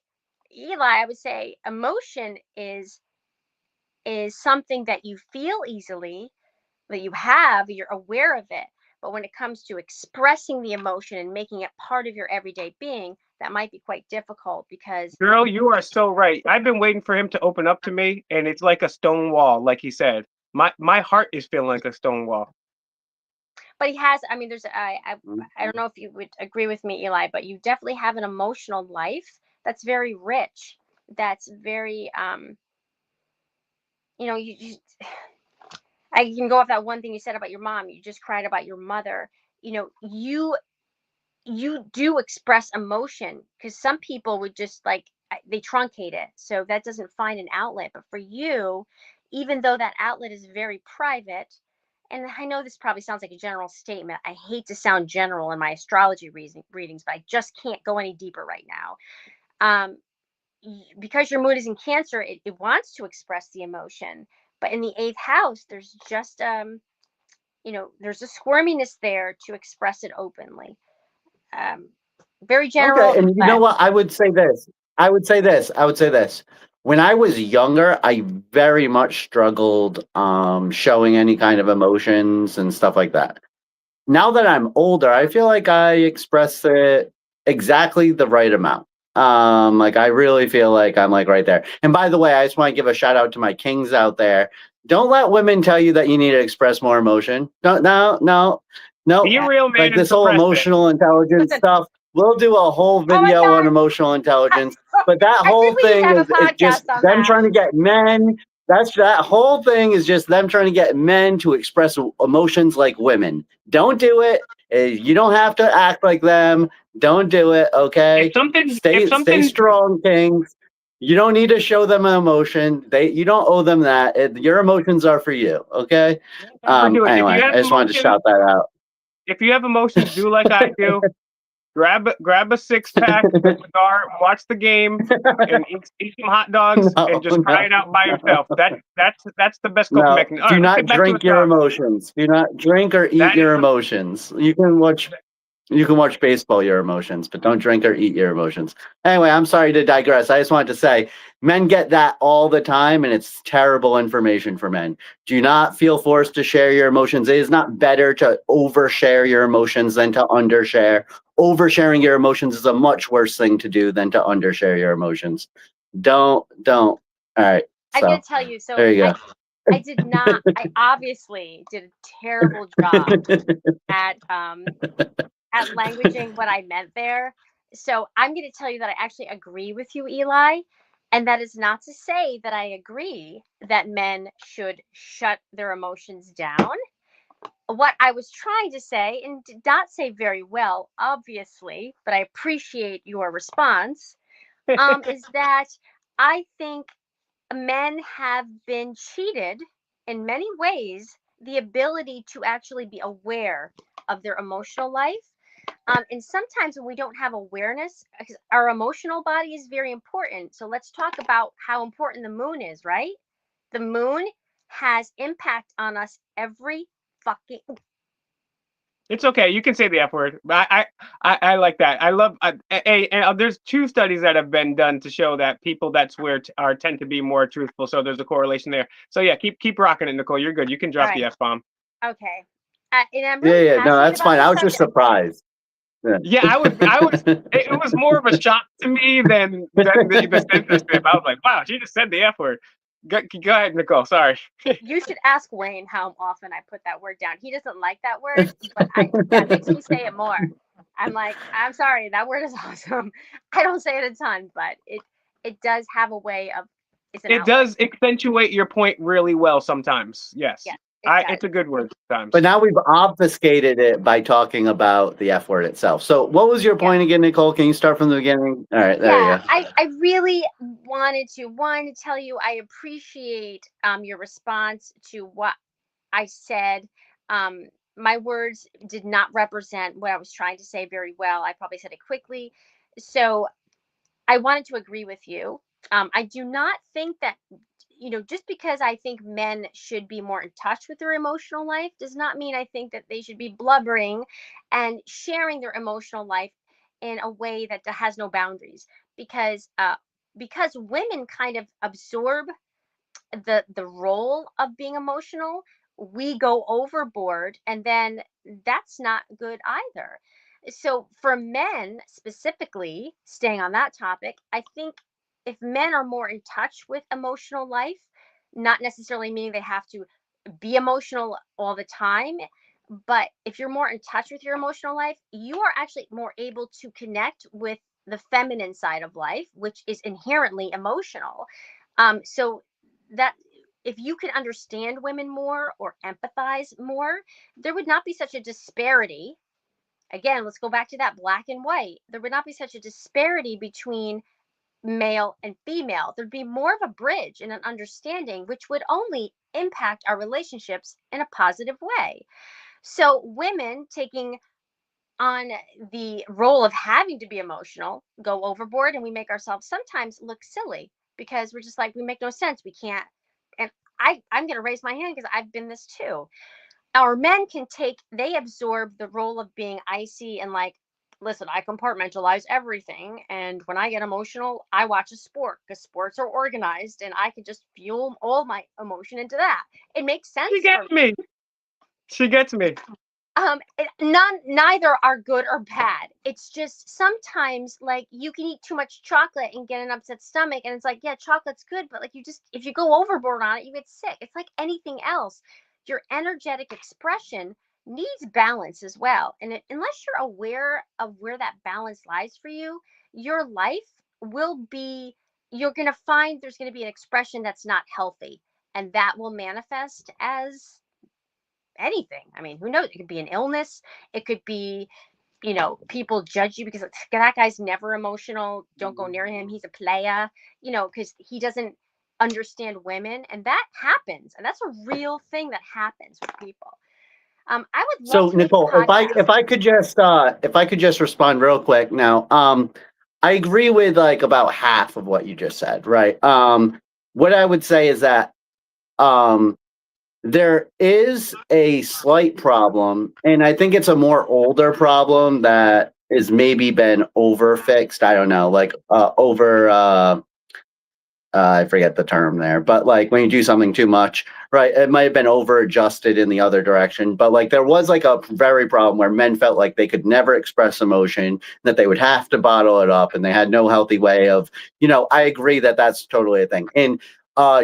Eli, I would say emotion is something that you feel easily, that you're aware of it. But when it comes to expressing the emotion and making it part of your everyday being, that might be quite difficult because Girl, you are so right. I've been waiting for him to open up to me, and it's like a stone wall, like he said. My heart is feeling like a stone wall. but he has, I mean, there's I Mm-hmm. don't know if you would agree with me, Eli, but you definitely have an emotional life that's very rich, that's very you know, you I can go off that one thing you said about your mom. You just cried about your mother. You know, you do express emotion, because some people would just like they truncate it, so that doesn't find an outlet. But for you, even though that outlet is very private, and I know this probably sounds like a general statement. I hate to sound general in my astrology readings, but I just can't go any deeper right now. Um, because your moon is in Cancer, it wants to express the emotion, but in the eighth house, there's just you know, there's a squirminess there to express it openly. Um, Very Okay, general, and you know but what? I would say this. I would say this. I would say this. When I was younger, I very much struggled showing any kind of emotions and stuff like that. Now that I'm older, I feel like I express it exactly the right amount. Like I really feel like I'm like right there. And by the way, I just want to give a shout out to my kings out there. Don't let women tell you that you need to express more emotion. No, no, no, no. Be a real man Like and this whole suppress it. emotional intelligence listen. stuff. We'll do a whole Oh my video on God, emotional intelligence. I, But that I whole think we need to thing have a is just podcast on them that. trying to get men. That whole thing is just them trying to get men to express emotions like women. Don't do it. You don't have to act like them. Don't do it. Okay. If Stay something, strong, kings. You don't need to show them an emotion. You don't owe them that. Your emotions are for you. Okay. overdo it. Anyway, I just wanted to shout that out. If you have emotions, do like I do. Grab a six pack, a cigar, watch the game, and eat some hot dogs, No, and just cry it out by yourself. That's the best coping no. mechanism. All Do right, let's not get back to drink your astrology. emotions. Do not drink or eat That is your emotions. You can watch baseball, your emotions, but don't drink or eat your emotions. Anyway, I'm sorry to digress. I just wanted to say men get that all the time, and it's terrible information for men. Do not feel forced to share your emotions. It is not better to overshare your emotions than to undershare. Oversharing your emotions is a much worse thing to do than to undershare your emotions. Don't. All right. I'm gonna So tell you. So there you I did not. I obviously did a terrible job go. at languaging what I meant there. So I'm going to tell you that I actually agree with you, Eli. And that is not to say that I agree that men should shut their emotions down. What I was trying to say, and did not say very well, obviously, but I appreciate your response, is that I think men have been cheated in many ways the ability to actually be aware of their emotional life. And sometimes when we don't have awareness, because our emotional body is very important. So let's talk about how important the moon is, right? The moon has impact on us every fucking. It's okay. You can say the F word. I like that. I love. There's 2 studies that have been done to show that people that swear are tend to be more truthful. So there's a correlation there. So yeah, keep rocking it, Nicole. You're good. You can All drop the right. F bomb. Okay. And I'm Yeah, really yeah. No, passionate that's about fine. I this was just subject. surprised. Yeah, I was. It was more of a shock to me than the censorship. I was like, wow, she just said the F word. Go ahead, Nicole. Sorry. You should ask Wayne how often I put that word down. He doesn't like that word, but that makes me say it more. I'm like, I'm sorry, that word is awesome. I don't say it a ton, but it does have a way of it's an It outlet. does accentuate your point really well sometimes. Yes. Yes, it does. It's a good word sometimes. But now we've obfuscated it by talking about the F word itself. So, what was your point again, Nicole? Can you start from the beginning? All right, there Yeah, you go. I really wanted to tell you I appreciate your response to what I said. My words did not represent what I was trying to say very well. I probably said it quickly. So I wanted to agree with you. I do not think that, you know, just because I think men should be more in touch with their emotional life does not mean I think that they should be blubbering and sharing their emotional life in a way that has no boundaries. Because women kind of absorb the role of being emotional, we go overboard, and then that's not good either. So for men specifically, staying on that topic, I think if men are more in touch with emotional life, not necessarily meaning they have to be emotional all the time, but if you're more in touch with your emotional life, you are actually more able to connect with the feminine side of life, which is inherently emotional. So that if you can understand women more or empathize more, there would not be such a disparity. Again, let's go back to that black and white. There would not be such a disparity between male and female. There'd be more of a bridge and an understanding, which would only impact our relationships in a positive way. So, women taking on the role of having to be emotional go overboard, and we make ourselves sometimes look silly because we're just like, we make no sense. We can't. And I'm going to raise my hand because I've been this too. Our men can take, they absorb the role of being icy and like, listen, I compartmentalize everything, and when I get emotional I watch a sport because sports are organized and I can just fuel all my emotion into that. It makes sense She for gets me. She gets me. Neither are good or bad. It's just sometimes like you can eat too much chocolate and get an upset stomach, and it's like, yeah, chocolate's good, but like you just, if you go overboard on it, you get sick. It's like anything else. Your energetic expression needs balance as well, and unless you're aware of where that balance lies for you, your life will be, you're going to find there's going to be an expression that's not healthy, and that will manifest as anything. I mean, who knows? It could be an illness. It could be, people judge you because that guy's never emotional. Don't go near him. He's a playa, because he doesn't understand women. And that happens. And that's a real thing that happens with people. I would love So to make a Nicole, podcast. if I could just respond real quick now. I agree with like about half of what you just said, right? What I would say is that um there is a slight problem, and I think it's a more older problem that is maybe been over fixed. I don't know, like over I forget the term there, but like when you do something too much, right? It might have been over adjusted in the other direction, but like there was like a very problem where men felt like they could never express emotion, that they would have to bottle it up, and they had no healthy way of, I agree that that's totally a thing. And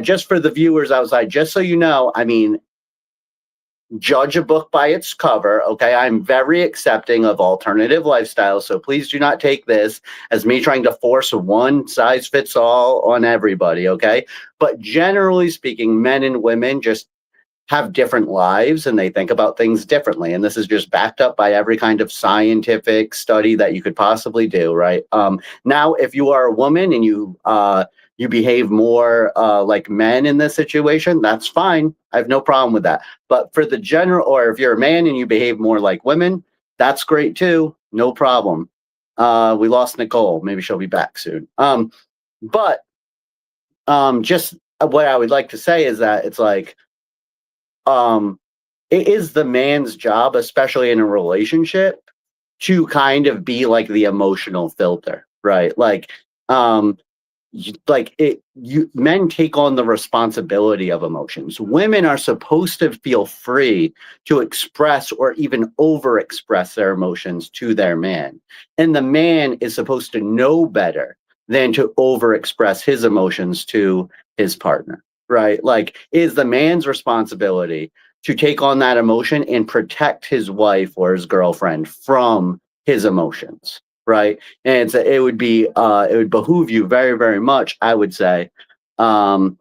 just for the viewers outside, just so you know, I mean, judge a book by its cover. Okay. I'm very accepting of alternative lifestyles. So please do not take this as me trying to force a one size fits all on everybody. Okay. But generally speaking, men and women just have different lives and they think about things differently. And this is just backed up by every kind of scientific study that you could possibly do, right? Now, if you are a woman and you behave more like men in this situation, that's fine. I have no problem with that. But for the general, or if you're a man and you behave more like women, that's great too. No problem. We lost Nicole. Maybe she'll be back soon. But just what I would like to say is that it's like, it is the man's job, especially in a relationship, to kind of be like the emotional filter, right? Like, men take on the responsibility of emotions. Women are supposed to feel free to express or even over express their emotions to their man, and the man is supposed to know better than to over express his emotions to his partner, right? Like, it is the man's responsibility to take on that emotion and protect his wife or his girlfriend from his emotions, right? And so it would behoove you very, very much, I would say, um,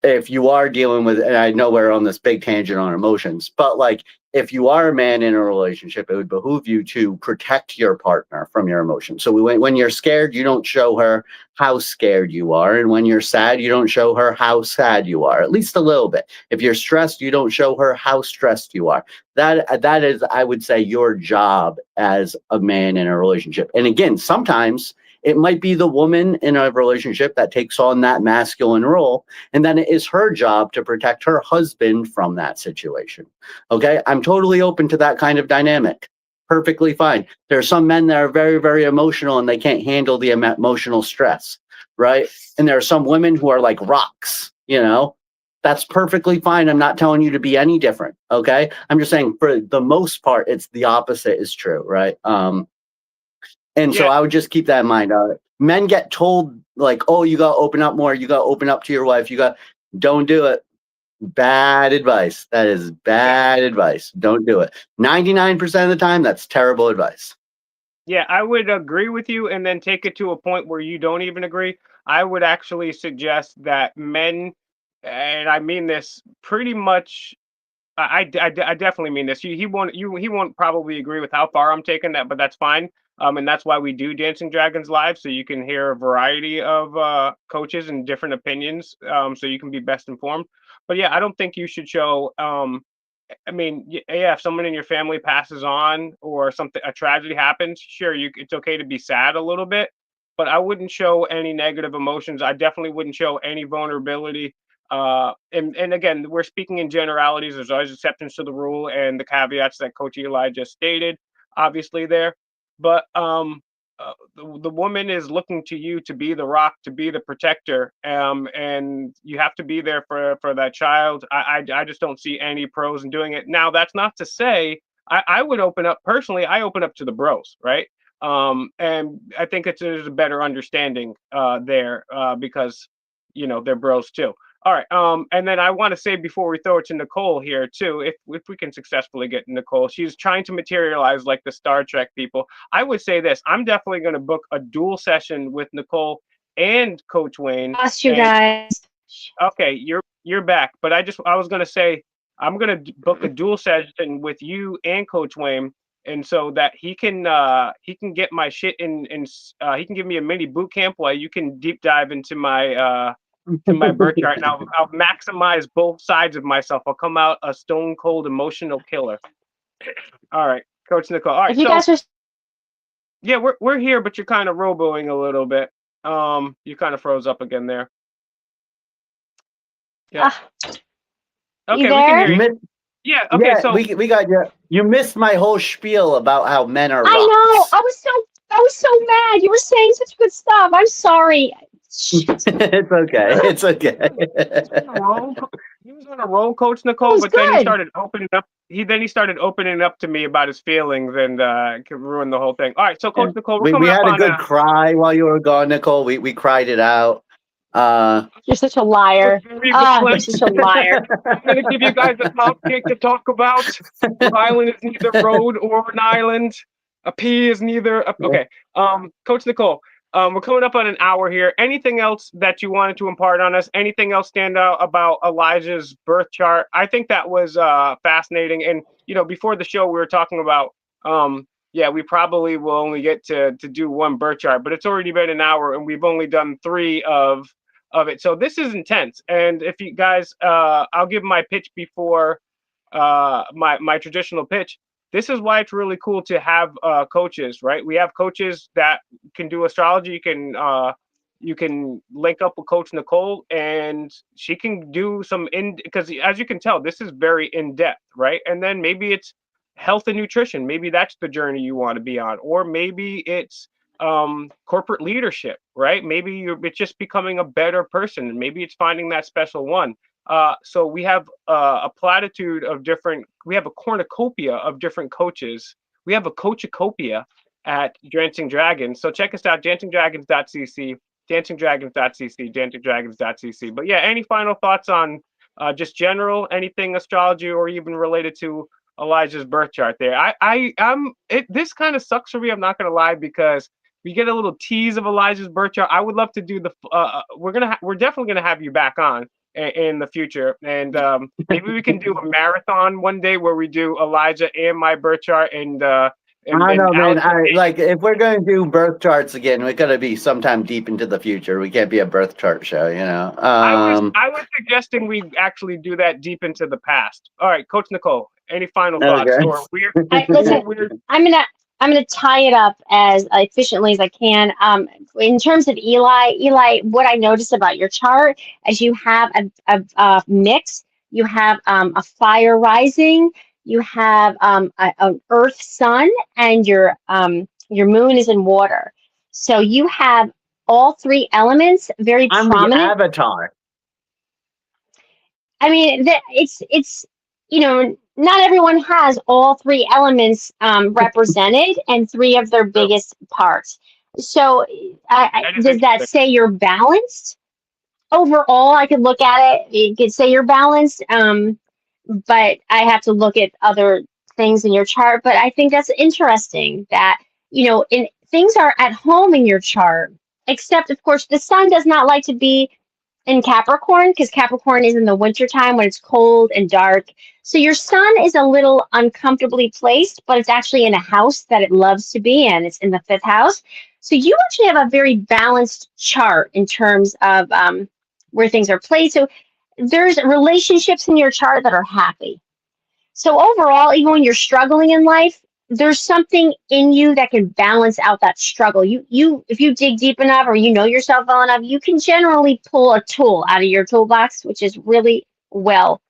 if you are dealing with, and I know we're on this big tangent on emotions, but like if you are a man in a relationship, it would behoove you to protect your partner from your emotions. So when you're scared, you don't show her how scared you are. And when you're sad, you don't show her how sad you are, at least a little bit. If you're stressed, you don't show her how stressed you are. That is, I would say, your job as a man in a relationship. And again, sometimes it might be the woman in a relationship that takes on that masculine role, and then it is her job to protect her husband from that situation. Okay, I'm totally open to that kind of dynamic. Perfectly fine. There are some men that are very, very emotional and they can't handle the emotional stress, right? And there are some women who are like rocks, That's perfectly fine. I'm not telling you to be any different. Okay. I'm just saying for the most part, it's the opposite is true. Right. And so Yeah. I would just keep that in mind. Men get told like, oh, you got to open up more. You got to open up to your wife. Don't do it. Bad advice. That is bad advice. Don't do it. 99% of the time, that's terrible advice. Yeah, I would agree with you and then take it to a point where you don't even agree. I would actually suggest that men, and I mean this pretty much, I definitely mean this. He won't probably agree with how far I'm taking that, but that's fine. And that's why we do Dancing Dragons live, so you can hear a variety of coaches and different opinions, so you can be best informed. But yeah, I don't think you should show I mean, yeah, if someone in your family passes on or something, a tragedy happens, sure, it's okay to be sad a little bit, but I wouldn't show any negative emotions. I definitely wouldn't show any vulnerability. And again, we're speaking in generalities. There's always exceptions to the rule and the caveats that Coach Eli just stated, obviously there. But the woman is looking to you to be the rock, to be the protector, and you have to be there for that child. I just don't see any pros in doing it. Now, that's not to say I would open up personally. I open up to the bros, right? And I think there's a better understanding there because they're bros too. All right. And then I want to say before we throw it to Nicole here too, if we can successfully get Nicole, she's trying to materialize like the Star Trek people. I would say this: I'm definitely going to book a dual session with Nicole and Coach Wayne. Lost you guys. Okay, you're back. But I was going to say I'm going to book a dual session with you and Coach Wayne, and so that he can get my shit in, and he can give me a mini boot camp while you can deep dive into my birth chart, and I'll maximize both sides of myself. I'll come out a stone cold emotional killer. All right, Coach Nicole. All right, if you guys are yeah, we're here, but you're kind of roboing a little bit. You kind of froze up again there. Yeah. Okay, we can hear you. Yeah. Okay. Yeah, So we got you. You missed my whole spiel about how men are. I know. I was so mad. You were saying such good stuff. I'm sorry. It's okay. It's okay. He was on a roll, Coach Nicole, but then he started opening up. He started opening up to me about his feelings and could ruin the whole thing. All right, so Coach Nicole, we had a good cry while you were gone, Nicole. We cried it out. You're such a liar. You're such a liar. I'm going to give you guys a top kick to talk about. Rhode Island is neither road or an island. A P is neither. Okay. Coach Nicole, we're coming up on an hour here. Anything else that you wanted to impart on us? Anything else stand out about Elijah's birth chart? I think that was fascinating. And, before the show, we were talking about, we probably will only get to do one birth chart, but it's already been an hour and we've only done 3 of it. So this is intense. And if you guys, I'll give my pitch before my traditional pitch. This is why it's really cool to have coaches, right? We have coaches that can do astrology. You can link up with Coach Nicole and she can do some because as you can tell, this is very in depth, right? And then maybe it's health and nutrition. Maybe that's the journey you want to be on, or maybe it's corporate leadership, right? Maybe it's just becoming a better person. Maybe it's finding that special one. So we have a platitude of we have a cornucopia of different coaches. We have a coachacopia at Dancing Dragons. So check us out, DancingDragons.CC, DancingDragons.CC, DancingDragons.CC. But yeah, any final thoughts on just general, anything astrology or even related to Elijah's birth chart there? This kind of sucks for me, I'm not going to lie, because we get a little tease of Elijah's birth chart. I would love to do we're definitely going to have you back on in the future, and maybe we can do a marathon one day where we do Elijah and my birth chart and I don't know, man. If we're going to do birth charts again, we're going to be sometime deep into the future. We can't be a birth chart show, I was suggesting we actually do that deep into the past. All right, Coach Nicole, any final thoughts? Or weird? I'm gonna tie it up as efficiently as I can. In terms of Eli, what I noticed about your chart is you have a mix. You have a fire rising. You have an earth sun, and your moon is in water. So you have all 3 elements very prominent. I'm the avatar. I mean, it's not everyone has all three elements represented and three of their So biggest parts. So, that is does that interesting. say you're balanced? Overall, I could look at it. You could say you're balanced, but I have to look at other things in your chart. But I think that's interesting that in things are at home in your chart. Except, of course, the sun does not like to be in Capricorn because Capricorn is in the wintertime when it's cold and dark. So your sun is a little uncomfortably placed, but it's actually in a house that it loves to be in. It's in the fifth house. So you actually have a very balanced chart in terms of where things are placed. So there's relationships in your chart that are happy. So overall, even when you're struggling in life, there's something in you that can balance out that struggle. You if you dig deep enough or you know yourself well enough, you can generally pull a tool out of your toolbox, which is really well.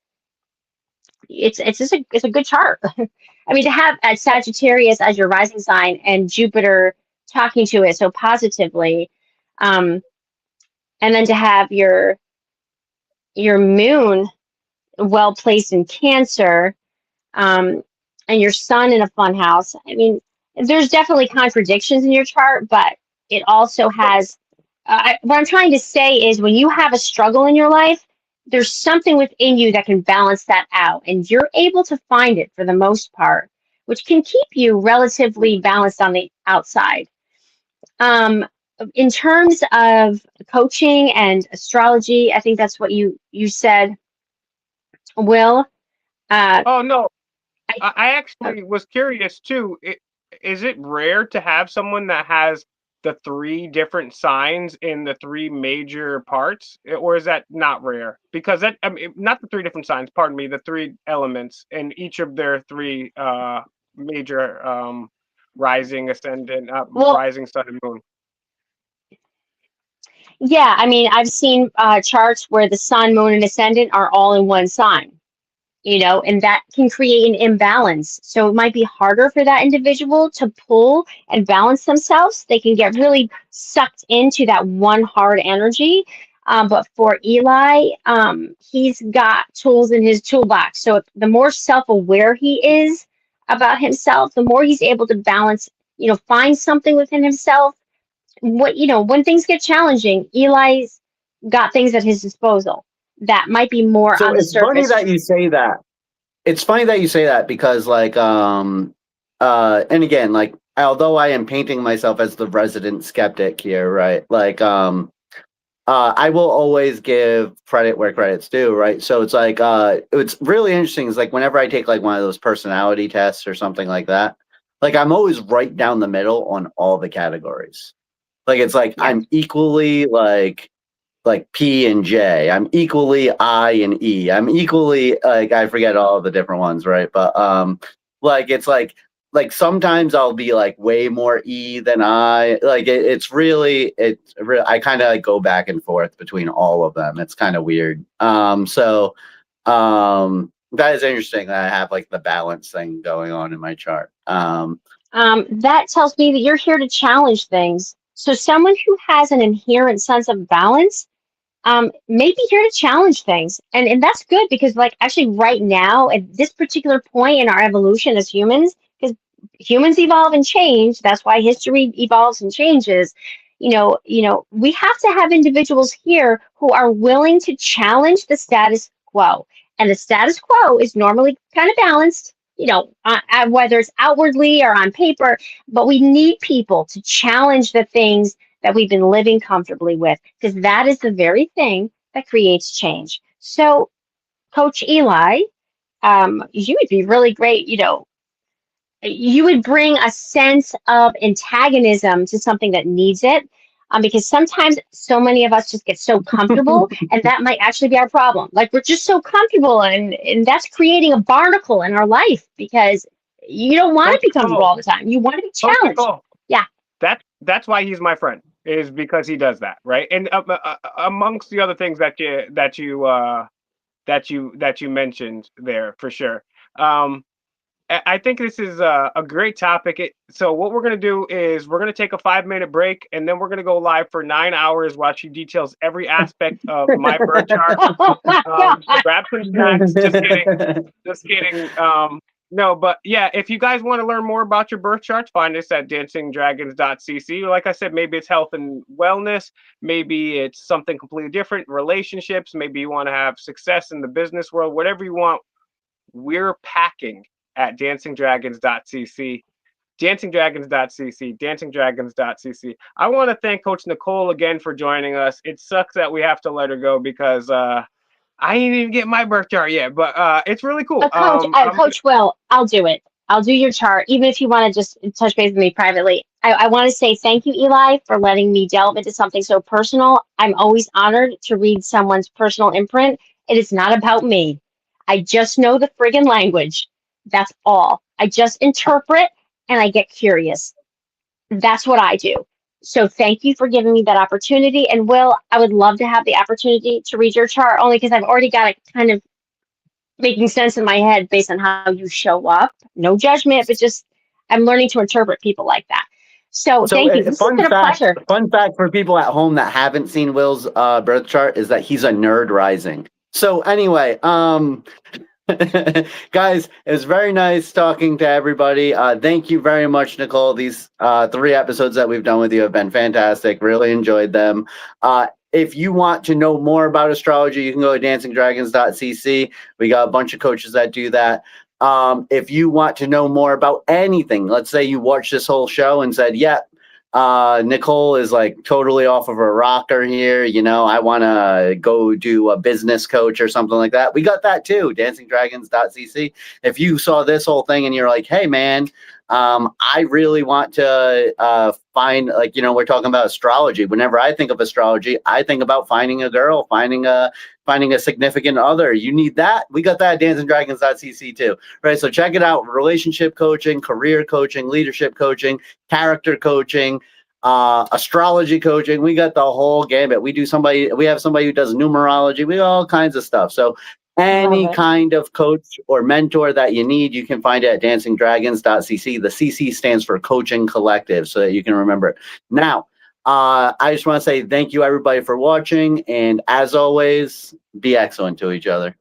It's a good chart. I mean, to have a Sagittarius as your rising sign and Jupiter talking to it so positively, um, and then to have your moon well placed in Cancer, um, and your sun in a fun house. I mean, there's definitely contradictions in your chart, but it also has. What I'm trying to say is when you have a struggle in your life, there's something within you that can balance that out, and you're able to find it for the most part, which can keep you relatively balanced on the outside. Um, in terms of coaching and astrology, I think that's what you said, Will. Uh, Oh no, I, I actually was curious too. Is it rare to have someone that has the three different signs in the three major parts, or is that not rare? Because that, I mean, not the three different signs. Pardon me, the three elements in each of their three major rising, ascendant, well, rising, sun, and moon. yeah, I mean, I've seen charts where the sun, moon, and ascendant are all in one sign, and that can create an imbalance. So it might be harder for that individual to pull and balance themselves. They can get really sucked into that one hard energy. But for Eli, he's got tools in his toolbox. So the more self-aware he is about himself, the more he's able to balance, find something within himself. When things get challenging, Eli's got things at his disposal that might be more So on the it's funny surface. that you say that. It's funny that you say that because and again, like, although I am painting myself as the resident skeptic here, right? Like I will always give credit where credit's due, right? So it's like it's really interesting is like whenever I take like one of those personality tests or something like that, like I'm always right down the middle on all the categories. Like it's like Yeah. I'm equally like P and J. I'm equally I and E. I'm equally like I forget all the different ones, right? But like it's like sometimes I'll be like way more E than I. Like I kind of like go back and forth between all of them. It's kind of weird. So that is interesting that I have like the balance thing going on in my chart. That tells me that you're here to challenge things. So someone who has an inherent sense of balance may be here to challenge things. And that's good because like actually right now at this particular point in our evolution as humans, because humans evolve and change, that's why history evolves and changes. We have to have individuals here who are willing to challenge the status quo. And the status quo is normally kind of balanced, whether it's outwardly or on paper, but we need people to challenge the things that we've been living comfortably with, because that is the very thing that creates change. So, Coach Eli, you would be really great. You would bring a sense of antagonism to something that needs it. Because sometimes so many of us just get so comfortable, and that might actually be our problem. Like we're just so comfortable, and that's creating a barnacle in our life because you don't want to Coach be comfortable Nicole, all the time. You want to be Coach challenged. Nicole, Yeah. that's why he's my friend, is because he does that, right? And amongst the other things that you mentioned there, for sure. Um, I think this is a great topic. So what we're going to do is we're going to take a 5-minute break, and then we're going to go live for 9 hours while she details every aspect of my birth chart. Grab some snacks. Just kidding. Just kidding. No, but yeah, if you guys want to learn more about your birth charts, find us at DancingDragons.CC. Like I said, maybe it's health and wellness. Maybe it's something completely different, relationships. Maybe you want to have success in the business world. Whatever you want, we're packing at DancingDragons.CC. DancingDragons.CC. DancingDragons.CC. I want to thank Coach Nicole again for joining us. It sucks that we have to let her go because I didn't even get my birth chart yet, but it's really cool. Coach Will, I'll do it. I'll do your chart, even if you want to just touch base with me privately. I want to say thank you, Eli, for letting me delve into something so personal. I'm always honored to read someone's personal imprint. It is not about me. I just know the friggin' language. That's all. I just interpret and I get curious. That's what I do. So thank you for giving me that opportunity. And Will, I would love to have the opportunity to read your chart, only because I've already got it kind of making sense in my head based on how you show up. No judgment, but just I'm learning to interpret people like that. So thank you. This has been a pleasure. Fun fact for people at home that haven't seen Will's birth chart is that he's a nerd rising. So anyway, guys, it was very nice talking to everybody. Thank you very much, Nicole. These 3 episodes that we've done with you have been fantastic. Really enjoyed them. If you want to know more about astrology, you can go to DancingDragons.CC. We got a bunch of coaches that do that. If you want to know more about anything, let's say you watched this whole show and said, yeah, Nicole is like totally off of a rocker here. You know, I want to go do a business coach or something like that. We got that too, DancingDragons.CC. If you saw this whole thing and you're like, hey, man, I really want to find, like, you know, we're talking about astrology. Whenever I think of astrology, I think about finding a girl, finding a significant other. You need that? We got that at DancingDragons.CC too. Right. So check it out. Relationship coaching, career coaching, leadership coaching, character coaching, astrology coaching. We got the whole gambit. We have somebody who does numerology. We got all kinds of stuff. So any kind of coach or mentor that you need, you can find it at DancingDragons.CC. The CC stands for Coaching Collective, so that you can remember it. Now, I just want to say thank you, everybody, for watching. And as always, be excellent to each other.